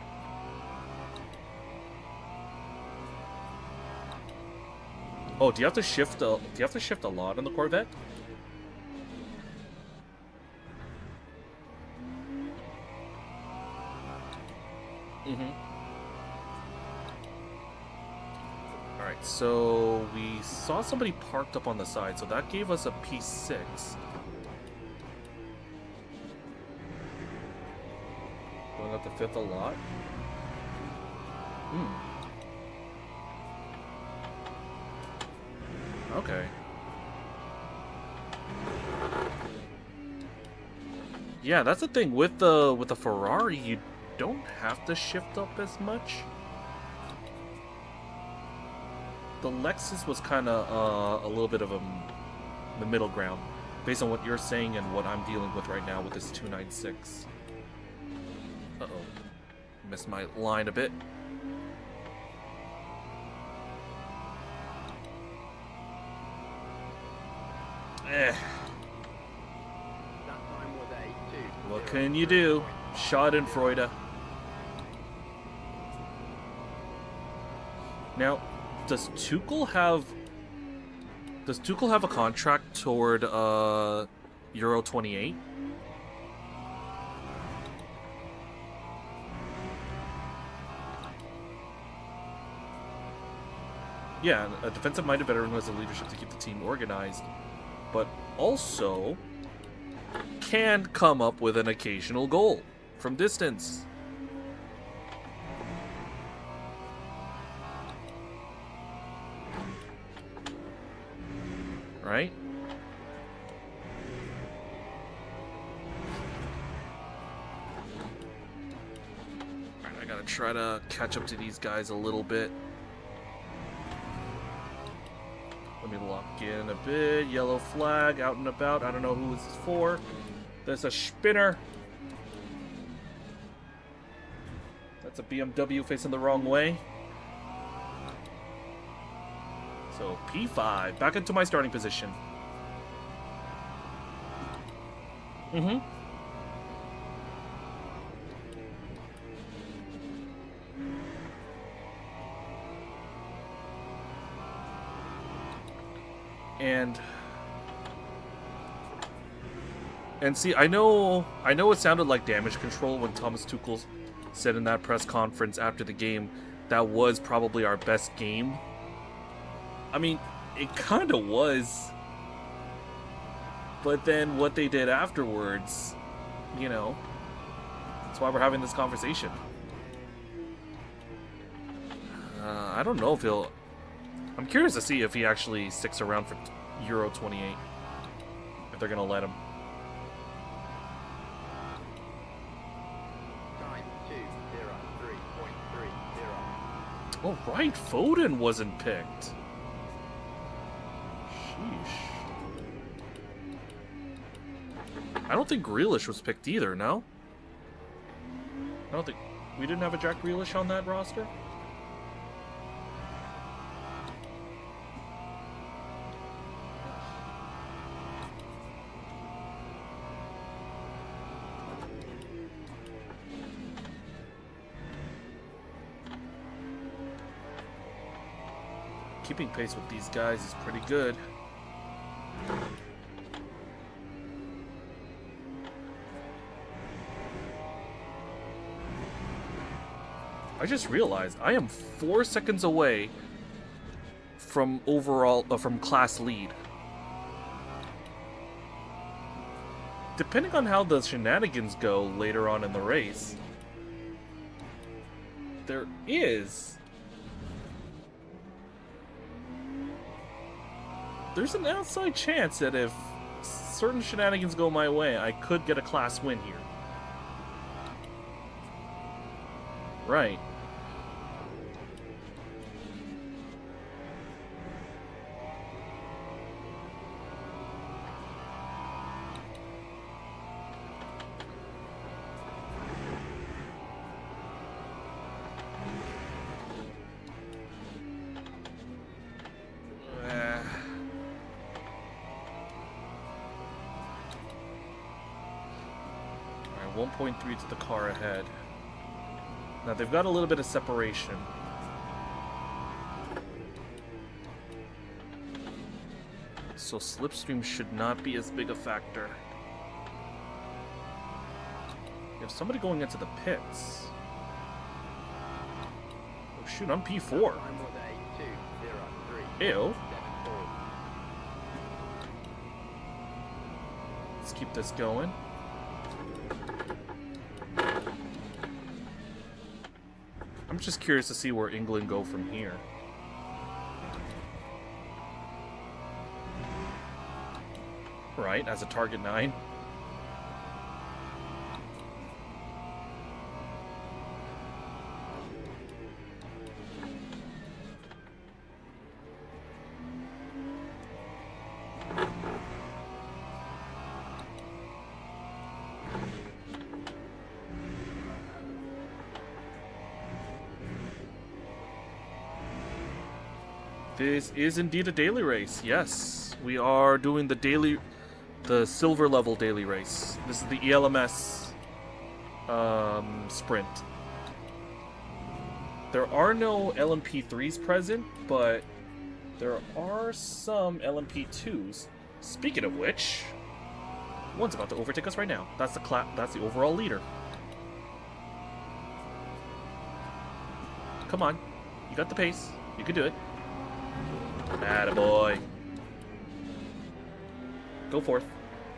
Oh, do you have to shift a lot on the Corvette? Alright, so we saw somebody parked up on the side, so that gave us a P6. Going up the 5th a lot. Okay. Yeah, that's the thing with the Ferrari, you don't have to shift up as much. The Lexus was kind of a little bit of the middle ground, based on what you're saying and what I'm dealing with right now with this 296. Uh-oh. Missed my line a bit. What can you do? Schadenfreude. Now, does Tuchel have a contract toward Euro 28? Yeah, a defensive-minded veteran who has the leadership to keep the team organized, but also can come up with an occasional goal from distance. Right? Alright, I gotta try to catch up to these guys a little bit. Let me lock in a bit. Yellow flag, out and about. I don't know who this is for. There's a spinner. That's a BMW facing the wrong way. So, P5. Back into my starting position. And see, I know it sounded like damage control when Thomas Tuchel said in that press conference after the game that was probably our best game. I mean, it kind of was. But then what they did afterwards, you know, that's why we're having this conversation. I don't know if he'll... I'm curious to see if he actually sticks around for Euro 28. If they're going to let him. Oh, right, Foden wasn't picked. Sheesh. I don't think Grealish was picked either, no? I don't think... We didn't have a Jack Grealish on that roster? keeping pace with these guys is pretty good. I just realized I am 4 seconds away from from class lead. Depending on how the shenanigans go later on in the race, there's an outside chance that if certain shenanigans go my way, I could get a class win here. Right. Alright, 1.3 to the car ahead. Now they've got a little bit of separation. So slipstream should not be as big a factor. You have somebody going into the pits. Oh shoot, I'm P4. Ew. Let's keep this going. I'm just curious to see where England go from here. Right, as a target 9. This is indeed a daily race. Yes, we are doing the silver level daily race. This is the ELMS sprint. There are no LMP3s present, but there are some LMP2s. Speaking of which, one's about to overtake us right now. That's the overall leader. Come on, you got the pace. You can do it. Attaboy. Go forth.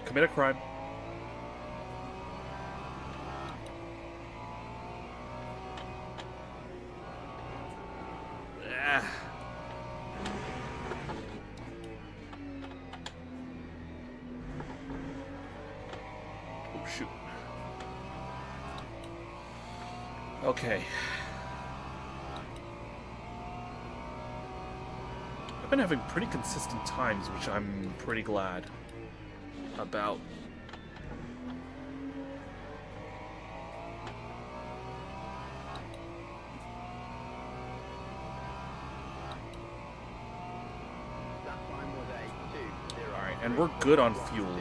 Commit a crime. Ah. Oh, shoot. Okay. I've been having pretty consistent times, which I'm pretty glad about. Alright, and we're good on fuel.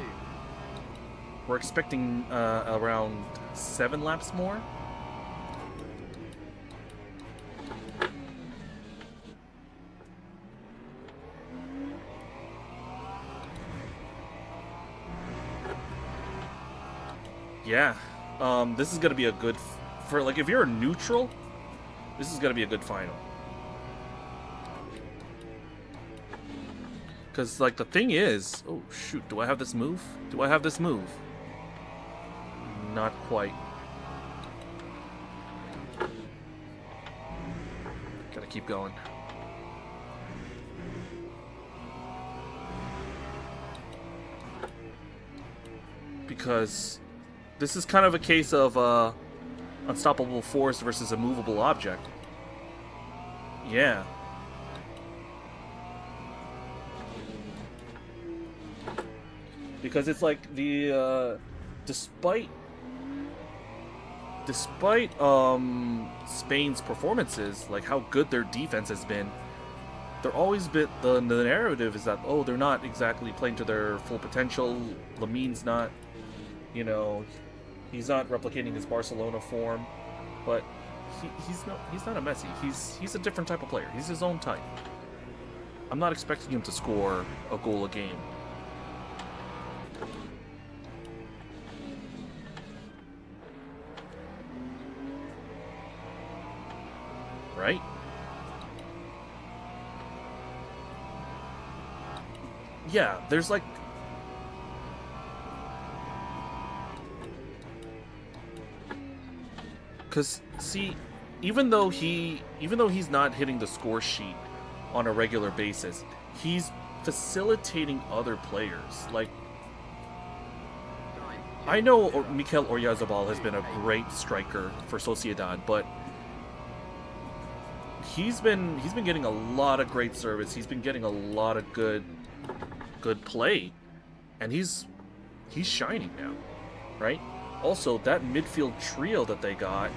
We're expecting around 7 laps more. Yeah, this is gonna be a good for like if you're a neutral. This is gonna be a good final. Cause like the thing is, oh shoot, do I have this move? Do I have this move? Not quite. Gotta keep going. Because this is kind of a case of unstoppable force versus a movable object. Yeah. Because it's like the despite Spain's performances, like how good their defense has been, they're always the narrative is that, oh, they're not exactly playing to their full potential. Lamin's not, you know, he's not replicating his Barcelona form, but he's not a Messi. He's a different type of player. He's his own type. I'm not expecting him to score a goal a game. Right? Yeah, there's like... Because, see, even though he's not hitting the score sheet on a regular basis, he's facilitating other players. Like, I know Mikel Oyarzabal has been a great striker for Sociedad, but he's been getting a lot of great service. He's been getting a lot of good play, and he's shining now, right? Also, that midfield trio that they got,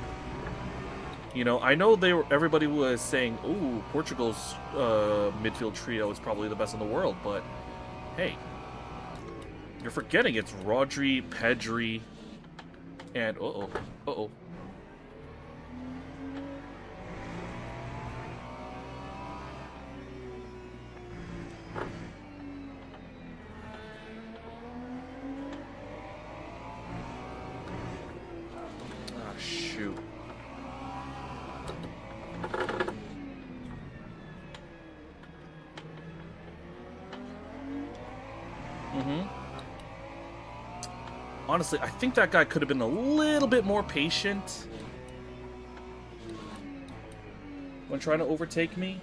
you know, I know everybody was saying, "Ooh, Portugal's midfield trio is probably the best in the world," but hey, you're forgetting it's Rodri, Pedri, and uh-oh. Shoot. Honestly, I think that guy could have been a little bit more patient when trying to overtake me.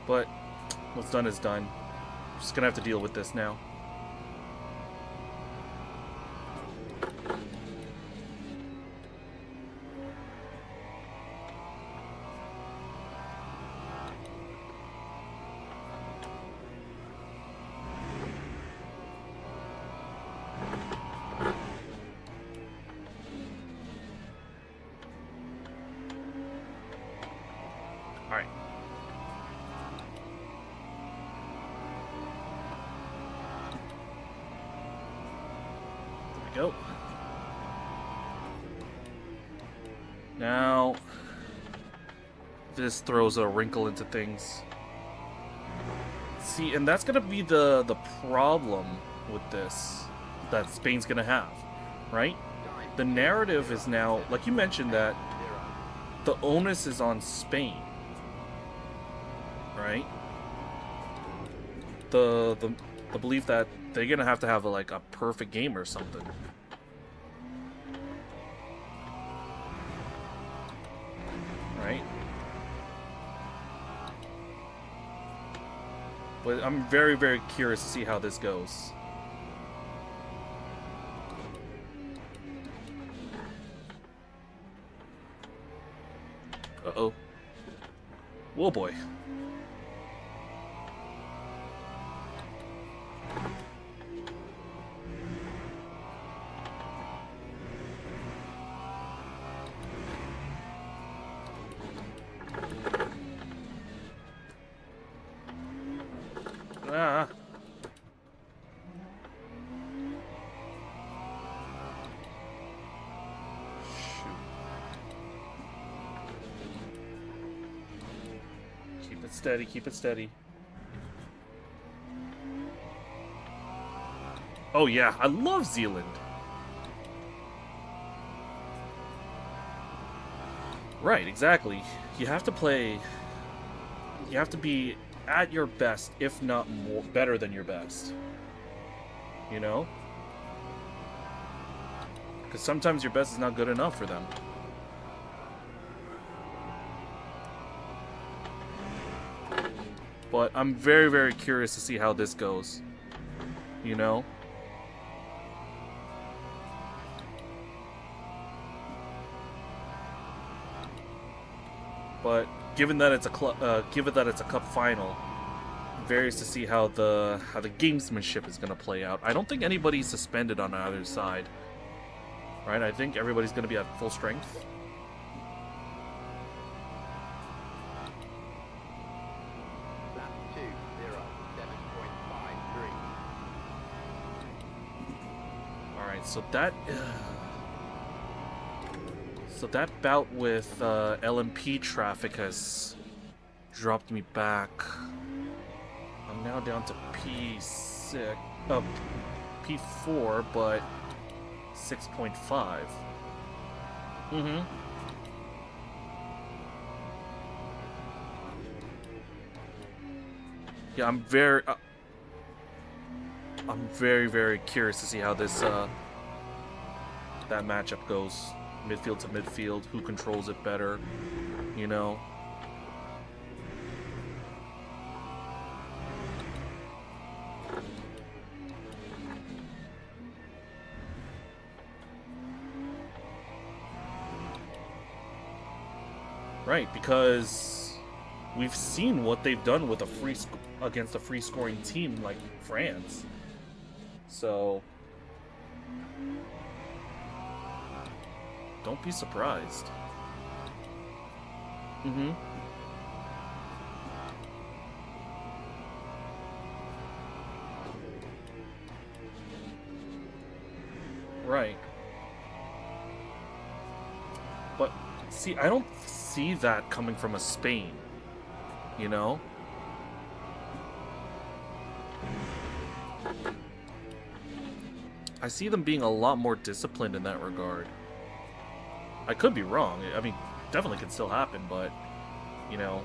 But what's done is done. Just gonna have to deal with this now. All right. Go. Now, this throws a wrinkle into things. See, and that's gonna be the problem with this that Spain's gonna have, right? The narrative is now, like you mentioned, that the onus is on Spain, right? The belief that they're gonna have to have a perfect game or something. Right? But I'm very, very curious to see how this goes. Uh-oh. Whoa, boy. Ah. Shoot. Keep it steady, keep it steady. Oh yeah, I love Zealand. Right, exactly. You have to play... You have to be at your best, if not more better than your best. You know? Because sometimes your best is not good enough for them. But I'm very, very curious to see how this goes. You know? But given that it's a cup final, I'm curious to see how the gamesmanship is going to play out. I don't think anybody's suspended on either side, right? I think everybody's going to be at full strength. Lap 2:07.53. All right, so that. So that bout with LMP traffic has dropped me back. I'm now down to P6, P4, but 6.5. Mm-hmm. Yeah, I'm very, very curious to see how this that matchup goes, midfield to midfield. Who controls it better? You know. Right, because we've seen what they've done with against a free scoring team like France. So don't be surprised. Mm-hmm. Right. But see, I don't see that coming from a Spain, you know? I see them being a lot more disciplined in that regard. I could be wrong. I mean, definitely could still happen, but, you know,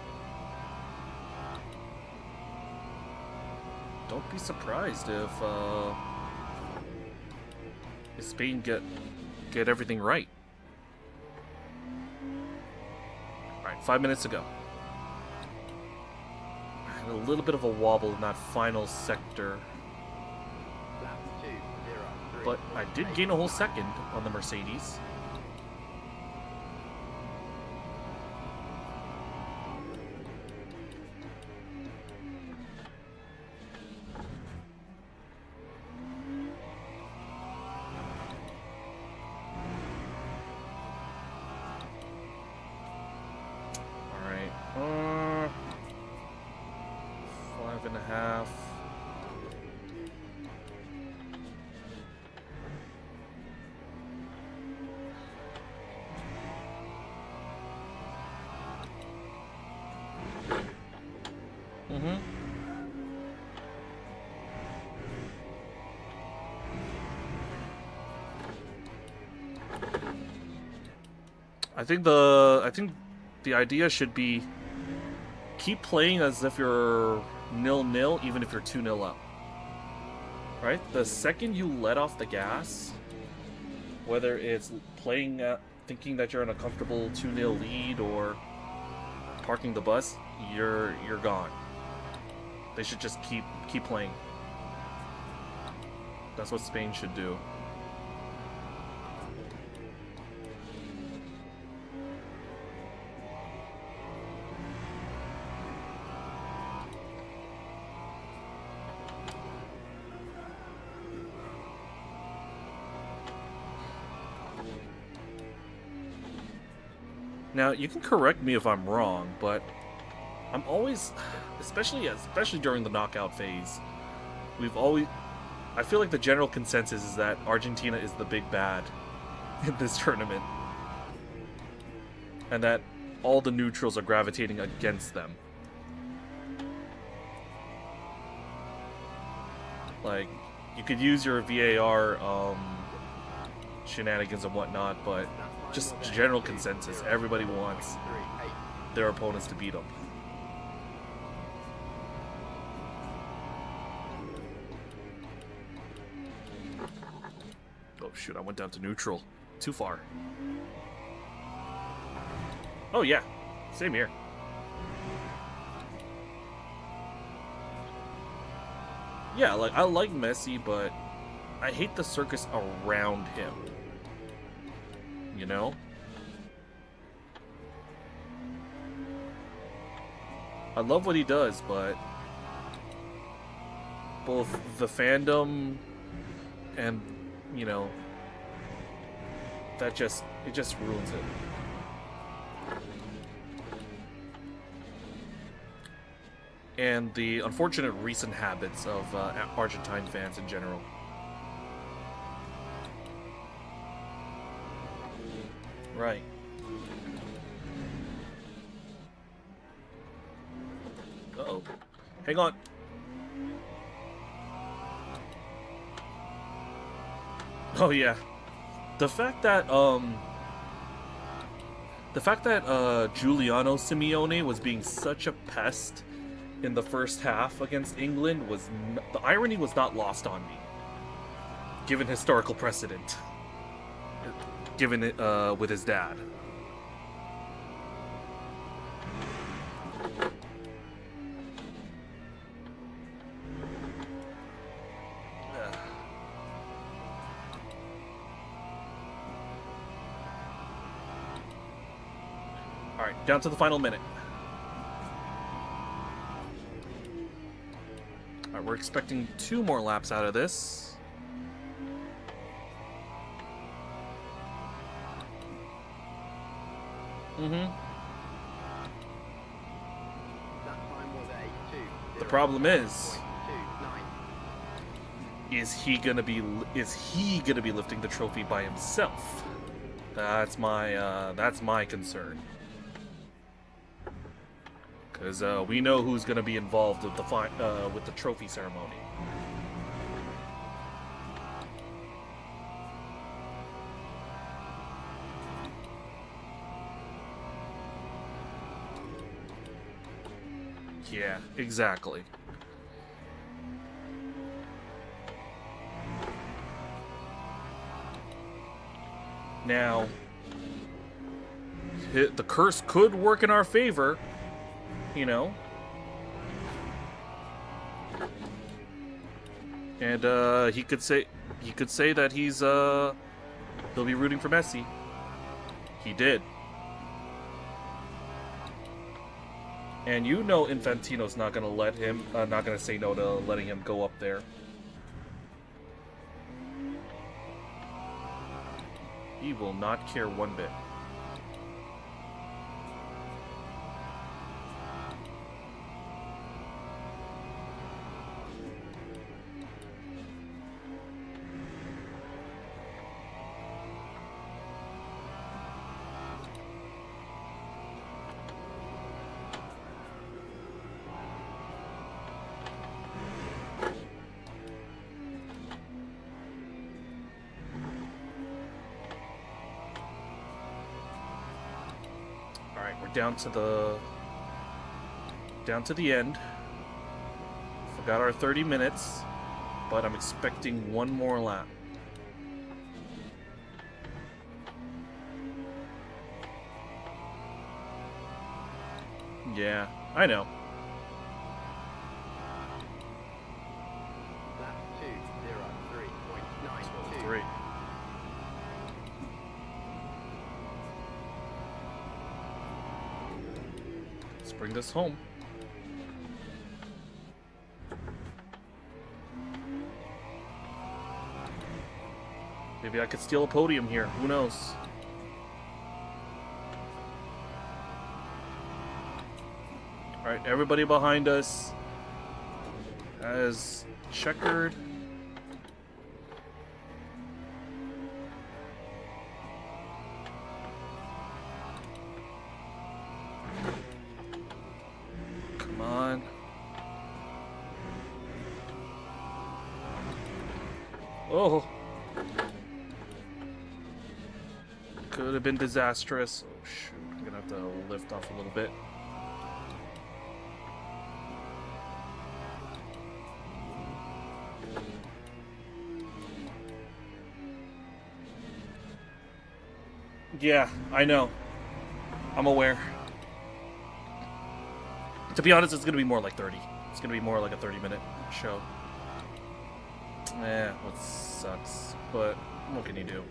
don't be surprised if Spain get everything right. Alright, 5 minutes to go. I had a little bit of a wobble in that final sector. But I did gain a whole second on the Mercedes. Alright, 5.5. I think the idea should be keep playing as if you're 0-0, even if you're 2-0 up. Right? The second you let off the gas, whether it's playing thinking that you're in a comfortable 2-0 lead or parking the bus, you're gone. They should just keep playing. That's what Spain should do. Now, you can correct me if I'm wrong, but I'm always, especially during the knockout phase, I feel like the general consensus is that Argentina is the big bad in this tournament. And that all the neutrals are gravitating against them. Like, you could use your VAR shenanigans and whatnot, but just general consensus. Everybody wants their opponents to beat them. Oh shoot, I went down to neutral. Too far. Oh yeah, same here. Yeah, like, I like Messi, but I hate the circus around him. You know? I love what he does, but both the fandom and, you know, it just ruins it. And the unfortunate recent habits of Argentine fans in general. Right. so hang on. Oh yeah, the fact that Giuliano Simeone was being such a pest in the first half against England was the irony was not lost on me, given historical precedent, given it with his dad. All right, down to the final minute. All right, we're expecting 2 more laps out of this. The problem is he gonna be lifting the trophy by himself? That's my concern. Because we know who's gonna be involved with the trophy ceremony. Yeah, exactly. Now, the curse could work in our favor, you know. And he could say that he'll be rooting for Messi. He did. And you know Infantino's not gonna say no to letting him go up there. He will not care one bit. Down to the end. Forgot our 30 minutes, but I'm expecting 1 more lap. Yeah, I know. Lap 2:03.92. 3. Bring this home. Maybe I could steal a podium here. Who knows? Alright, everybody behind us has checkered. Oh, could have been disastrous. Oh shoot, I'm gonna have to lift off a little bit. Yeah, I know. I'm aware. To be honest, it's gonna be more like 30. It's gonna be more like a 30-minute show. Eh, what sucks, but what can you do?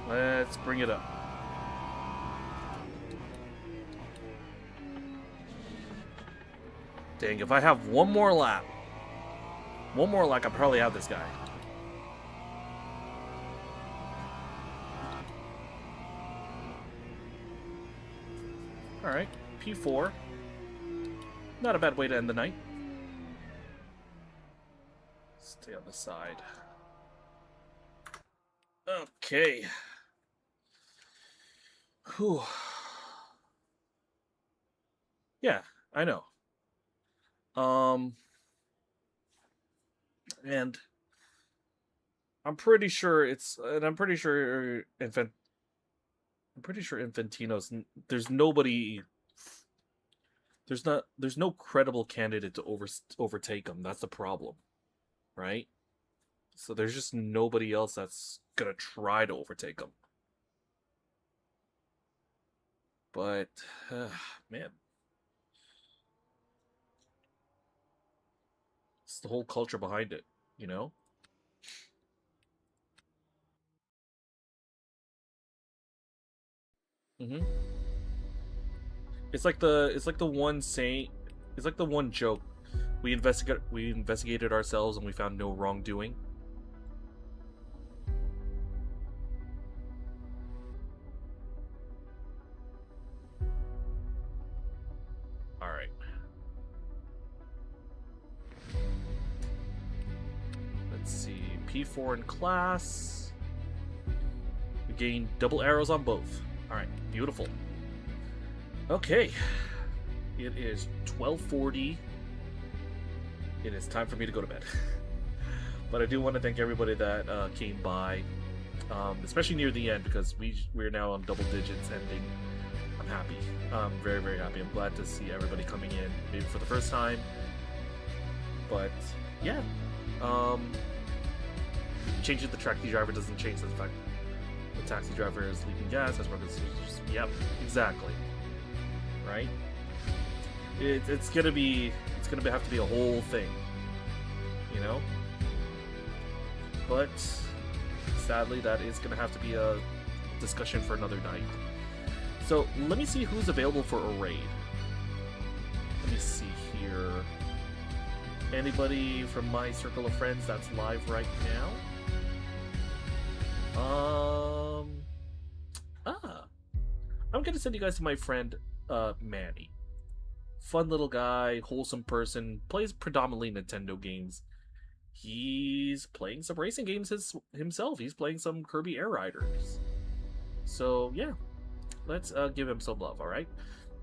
Let's bring it up. Dang, if I have 1 more lap, One more like I probably have this guy. Alright, P4. Not a bad way to end the night. Stay on the side. Okay. Whew. Yeah, I know. And I'm pretty sure Infantino's. There's nobody. There's no credible candidate to overtake him. That's the problem, right? So there's just nobody else that's gonna try to overtake him. But man, it's the whole culture behind it, you know. Mm-hmm. It's like the one saying. It's like the one joke. We investigated ourselves and we found no wrongdoing. All right. Let's see. P4 in class. We gained double arrows on both. All right. Beautiful. Okay. It is 12:40. It is time for me to go to bed. But I do want to thank everybody that came by, especially near the end, because we're now on double digits ending. I'm happy. I'm very, very happy. I'm glad to see everybody coming in, maybe for the first time. But yeah, changing the taxi driver doesn't change the fact the taxi driver is leaking gas. That's just, yep, exactly. Right? It's gonna have to be a whole thing, you know. But sadly, that is gonna have to be a discussion for another night. So let me see who's available for a raid. Let me see here. Anybody from my circle of friends that's live right now? I'm gonna send you guys to my friend Manny. Fun little guy, wholesome person, plays predominantly Nintendo games. He's playing some racing games himself. He's playing some Kirby Air Riders. So yeah, let's give him some love, alright?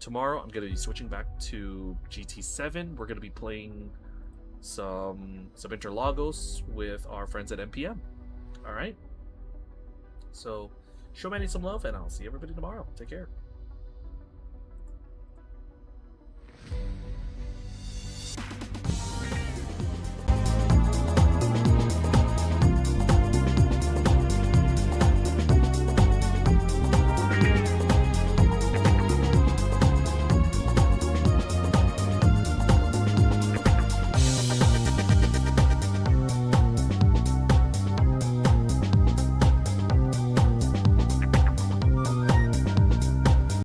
Tomorrow I'm going to be switching back to GT7. We're going to be playing some Interlagos with our friends at NPM. Alright? So, show Manny some love, and I'll see everybody tomorrow. Take care.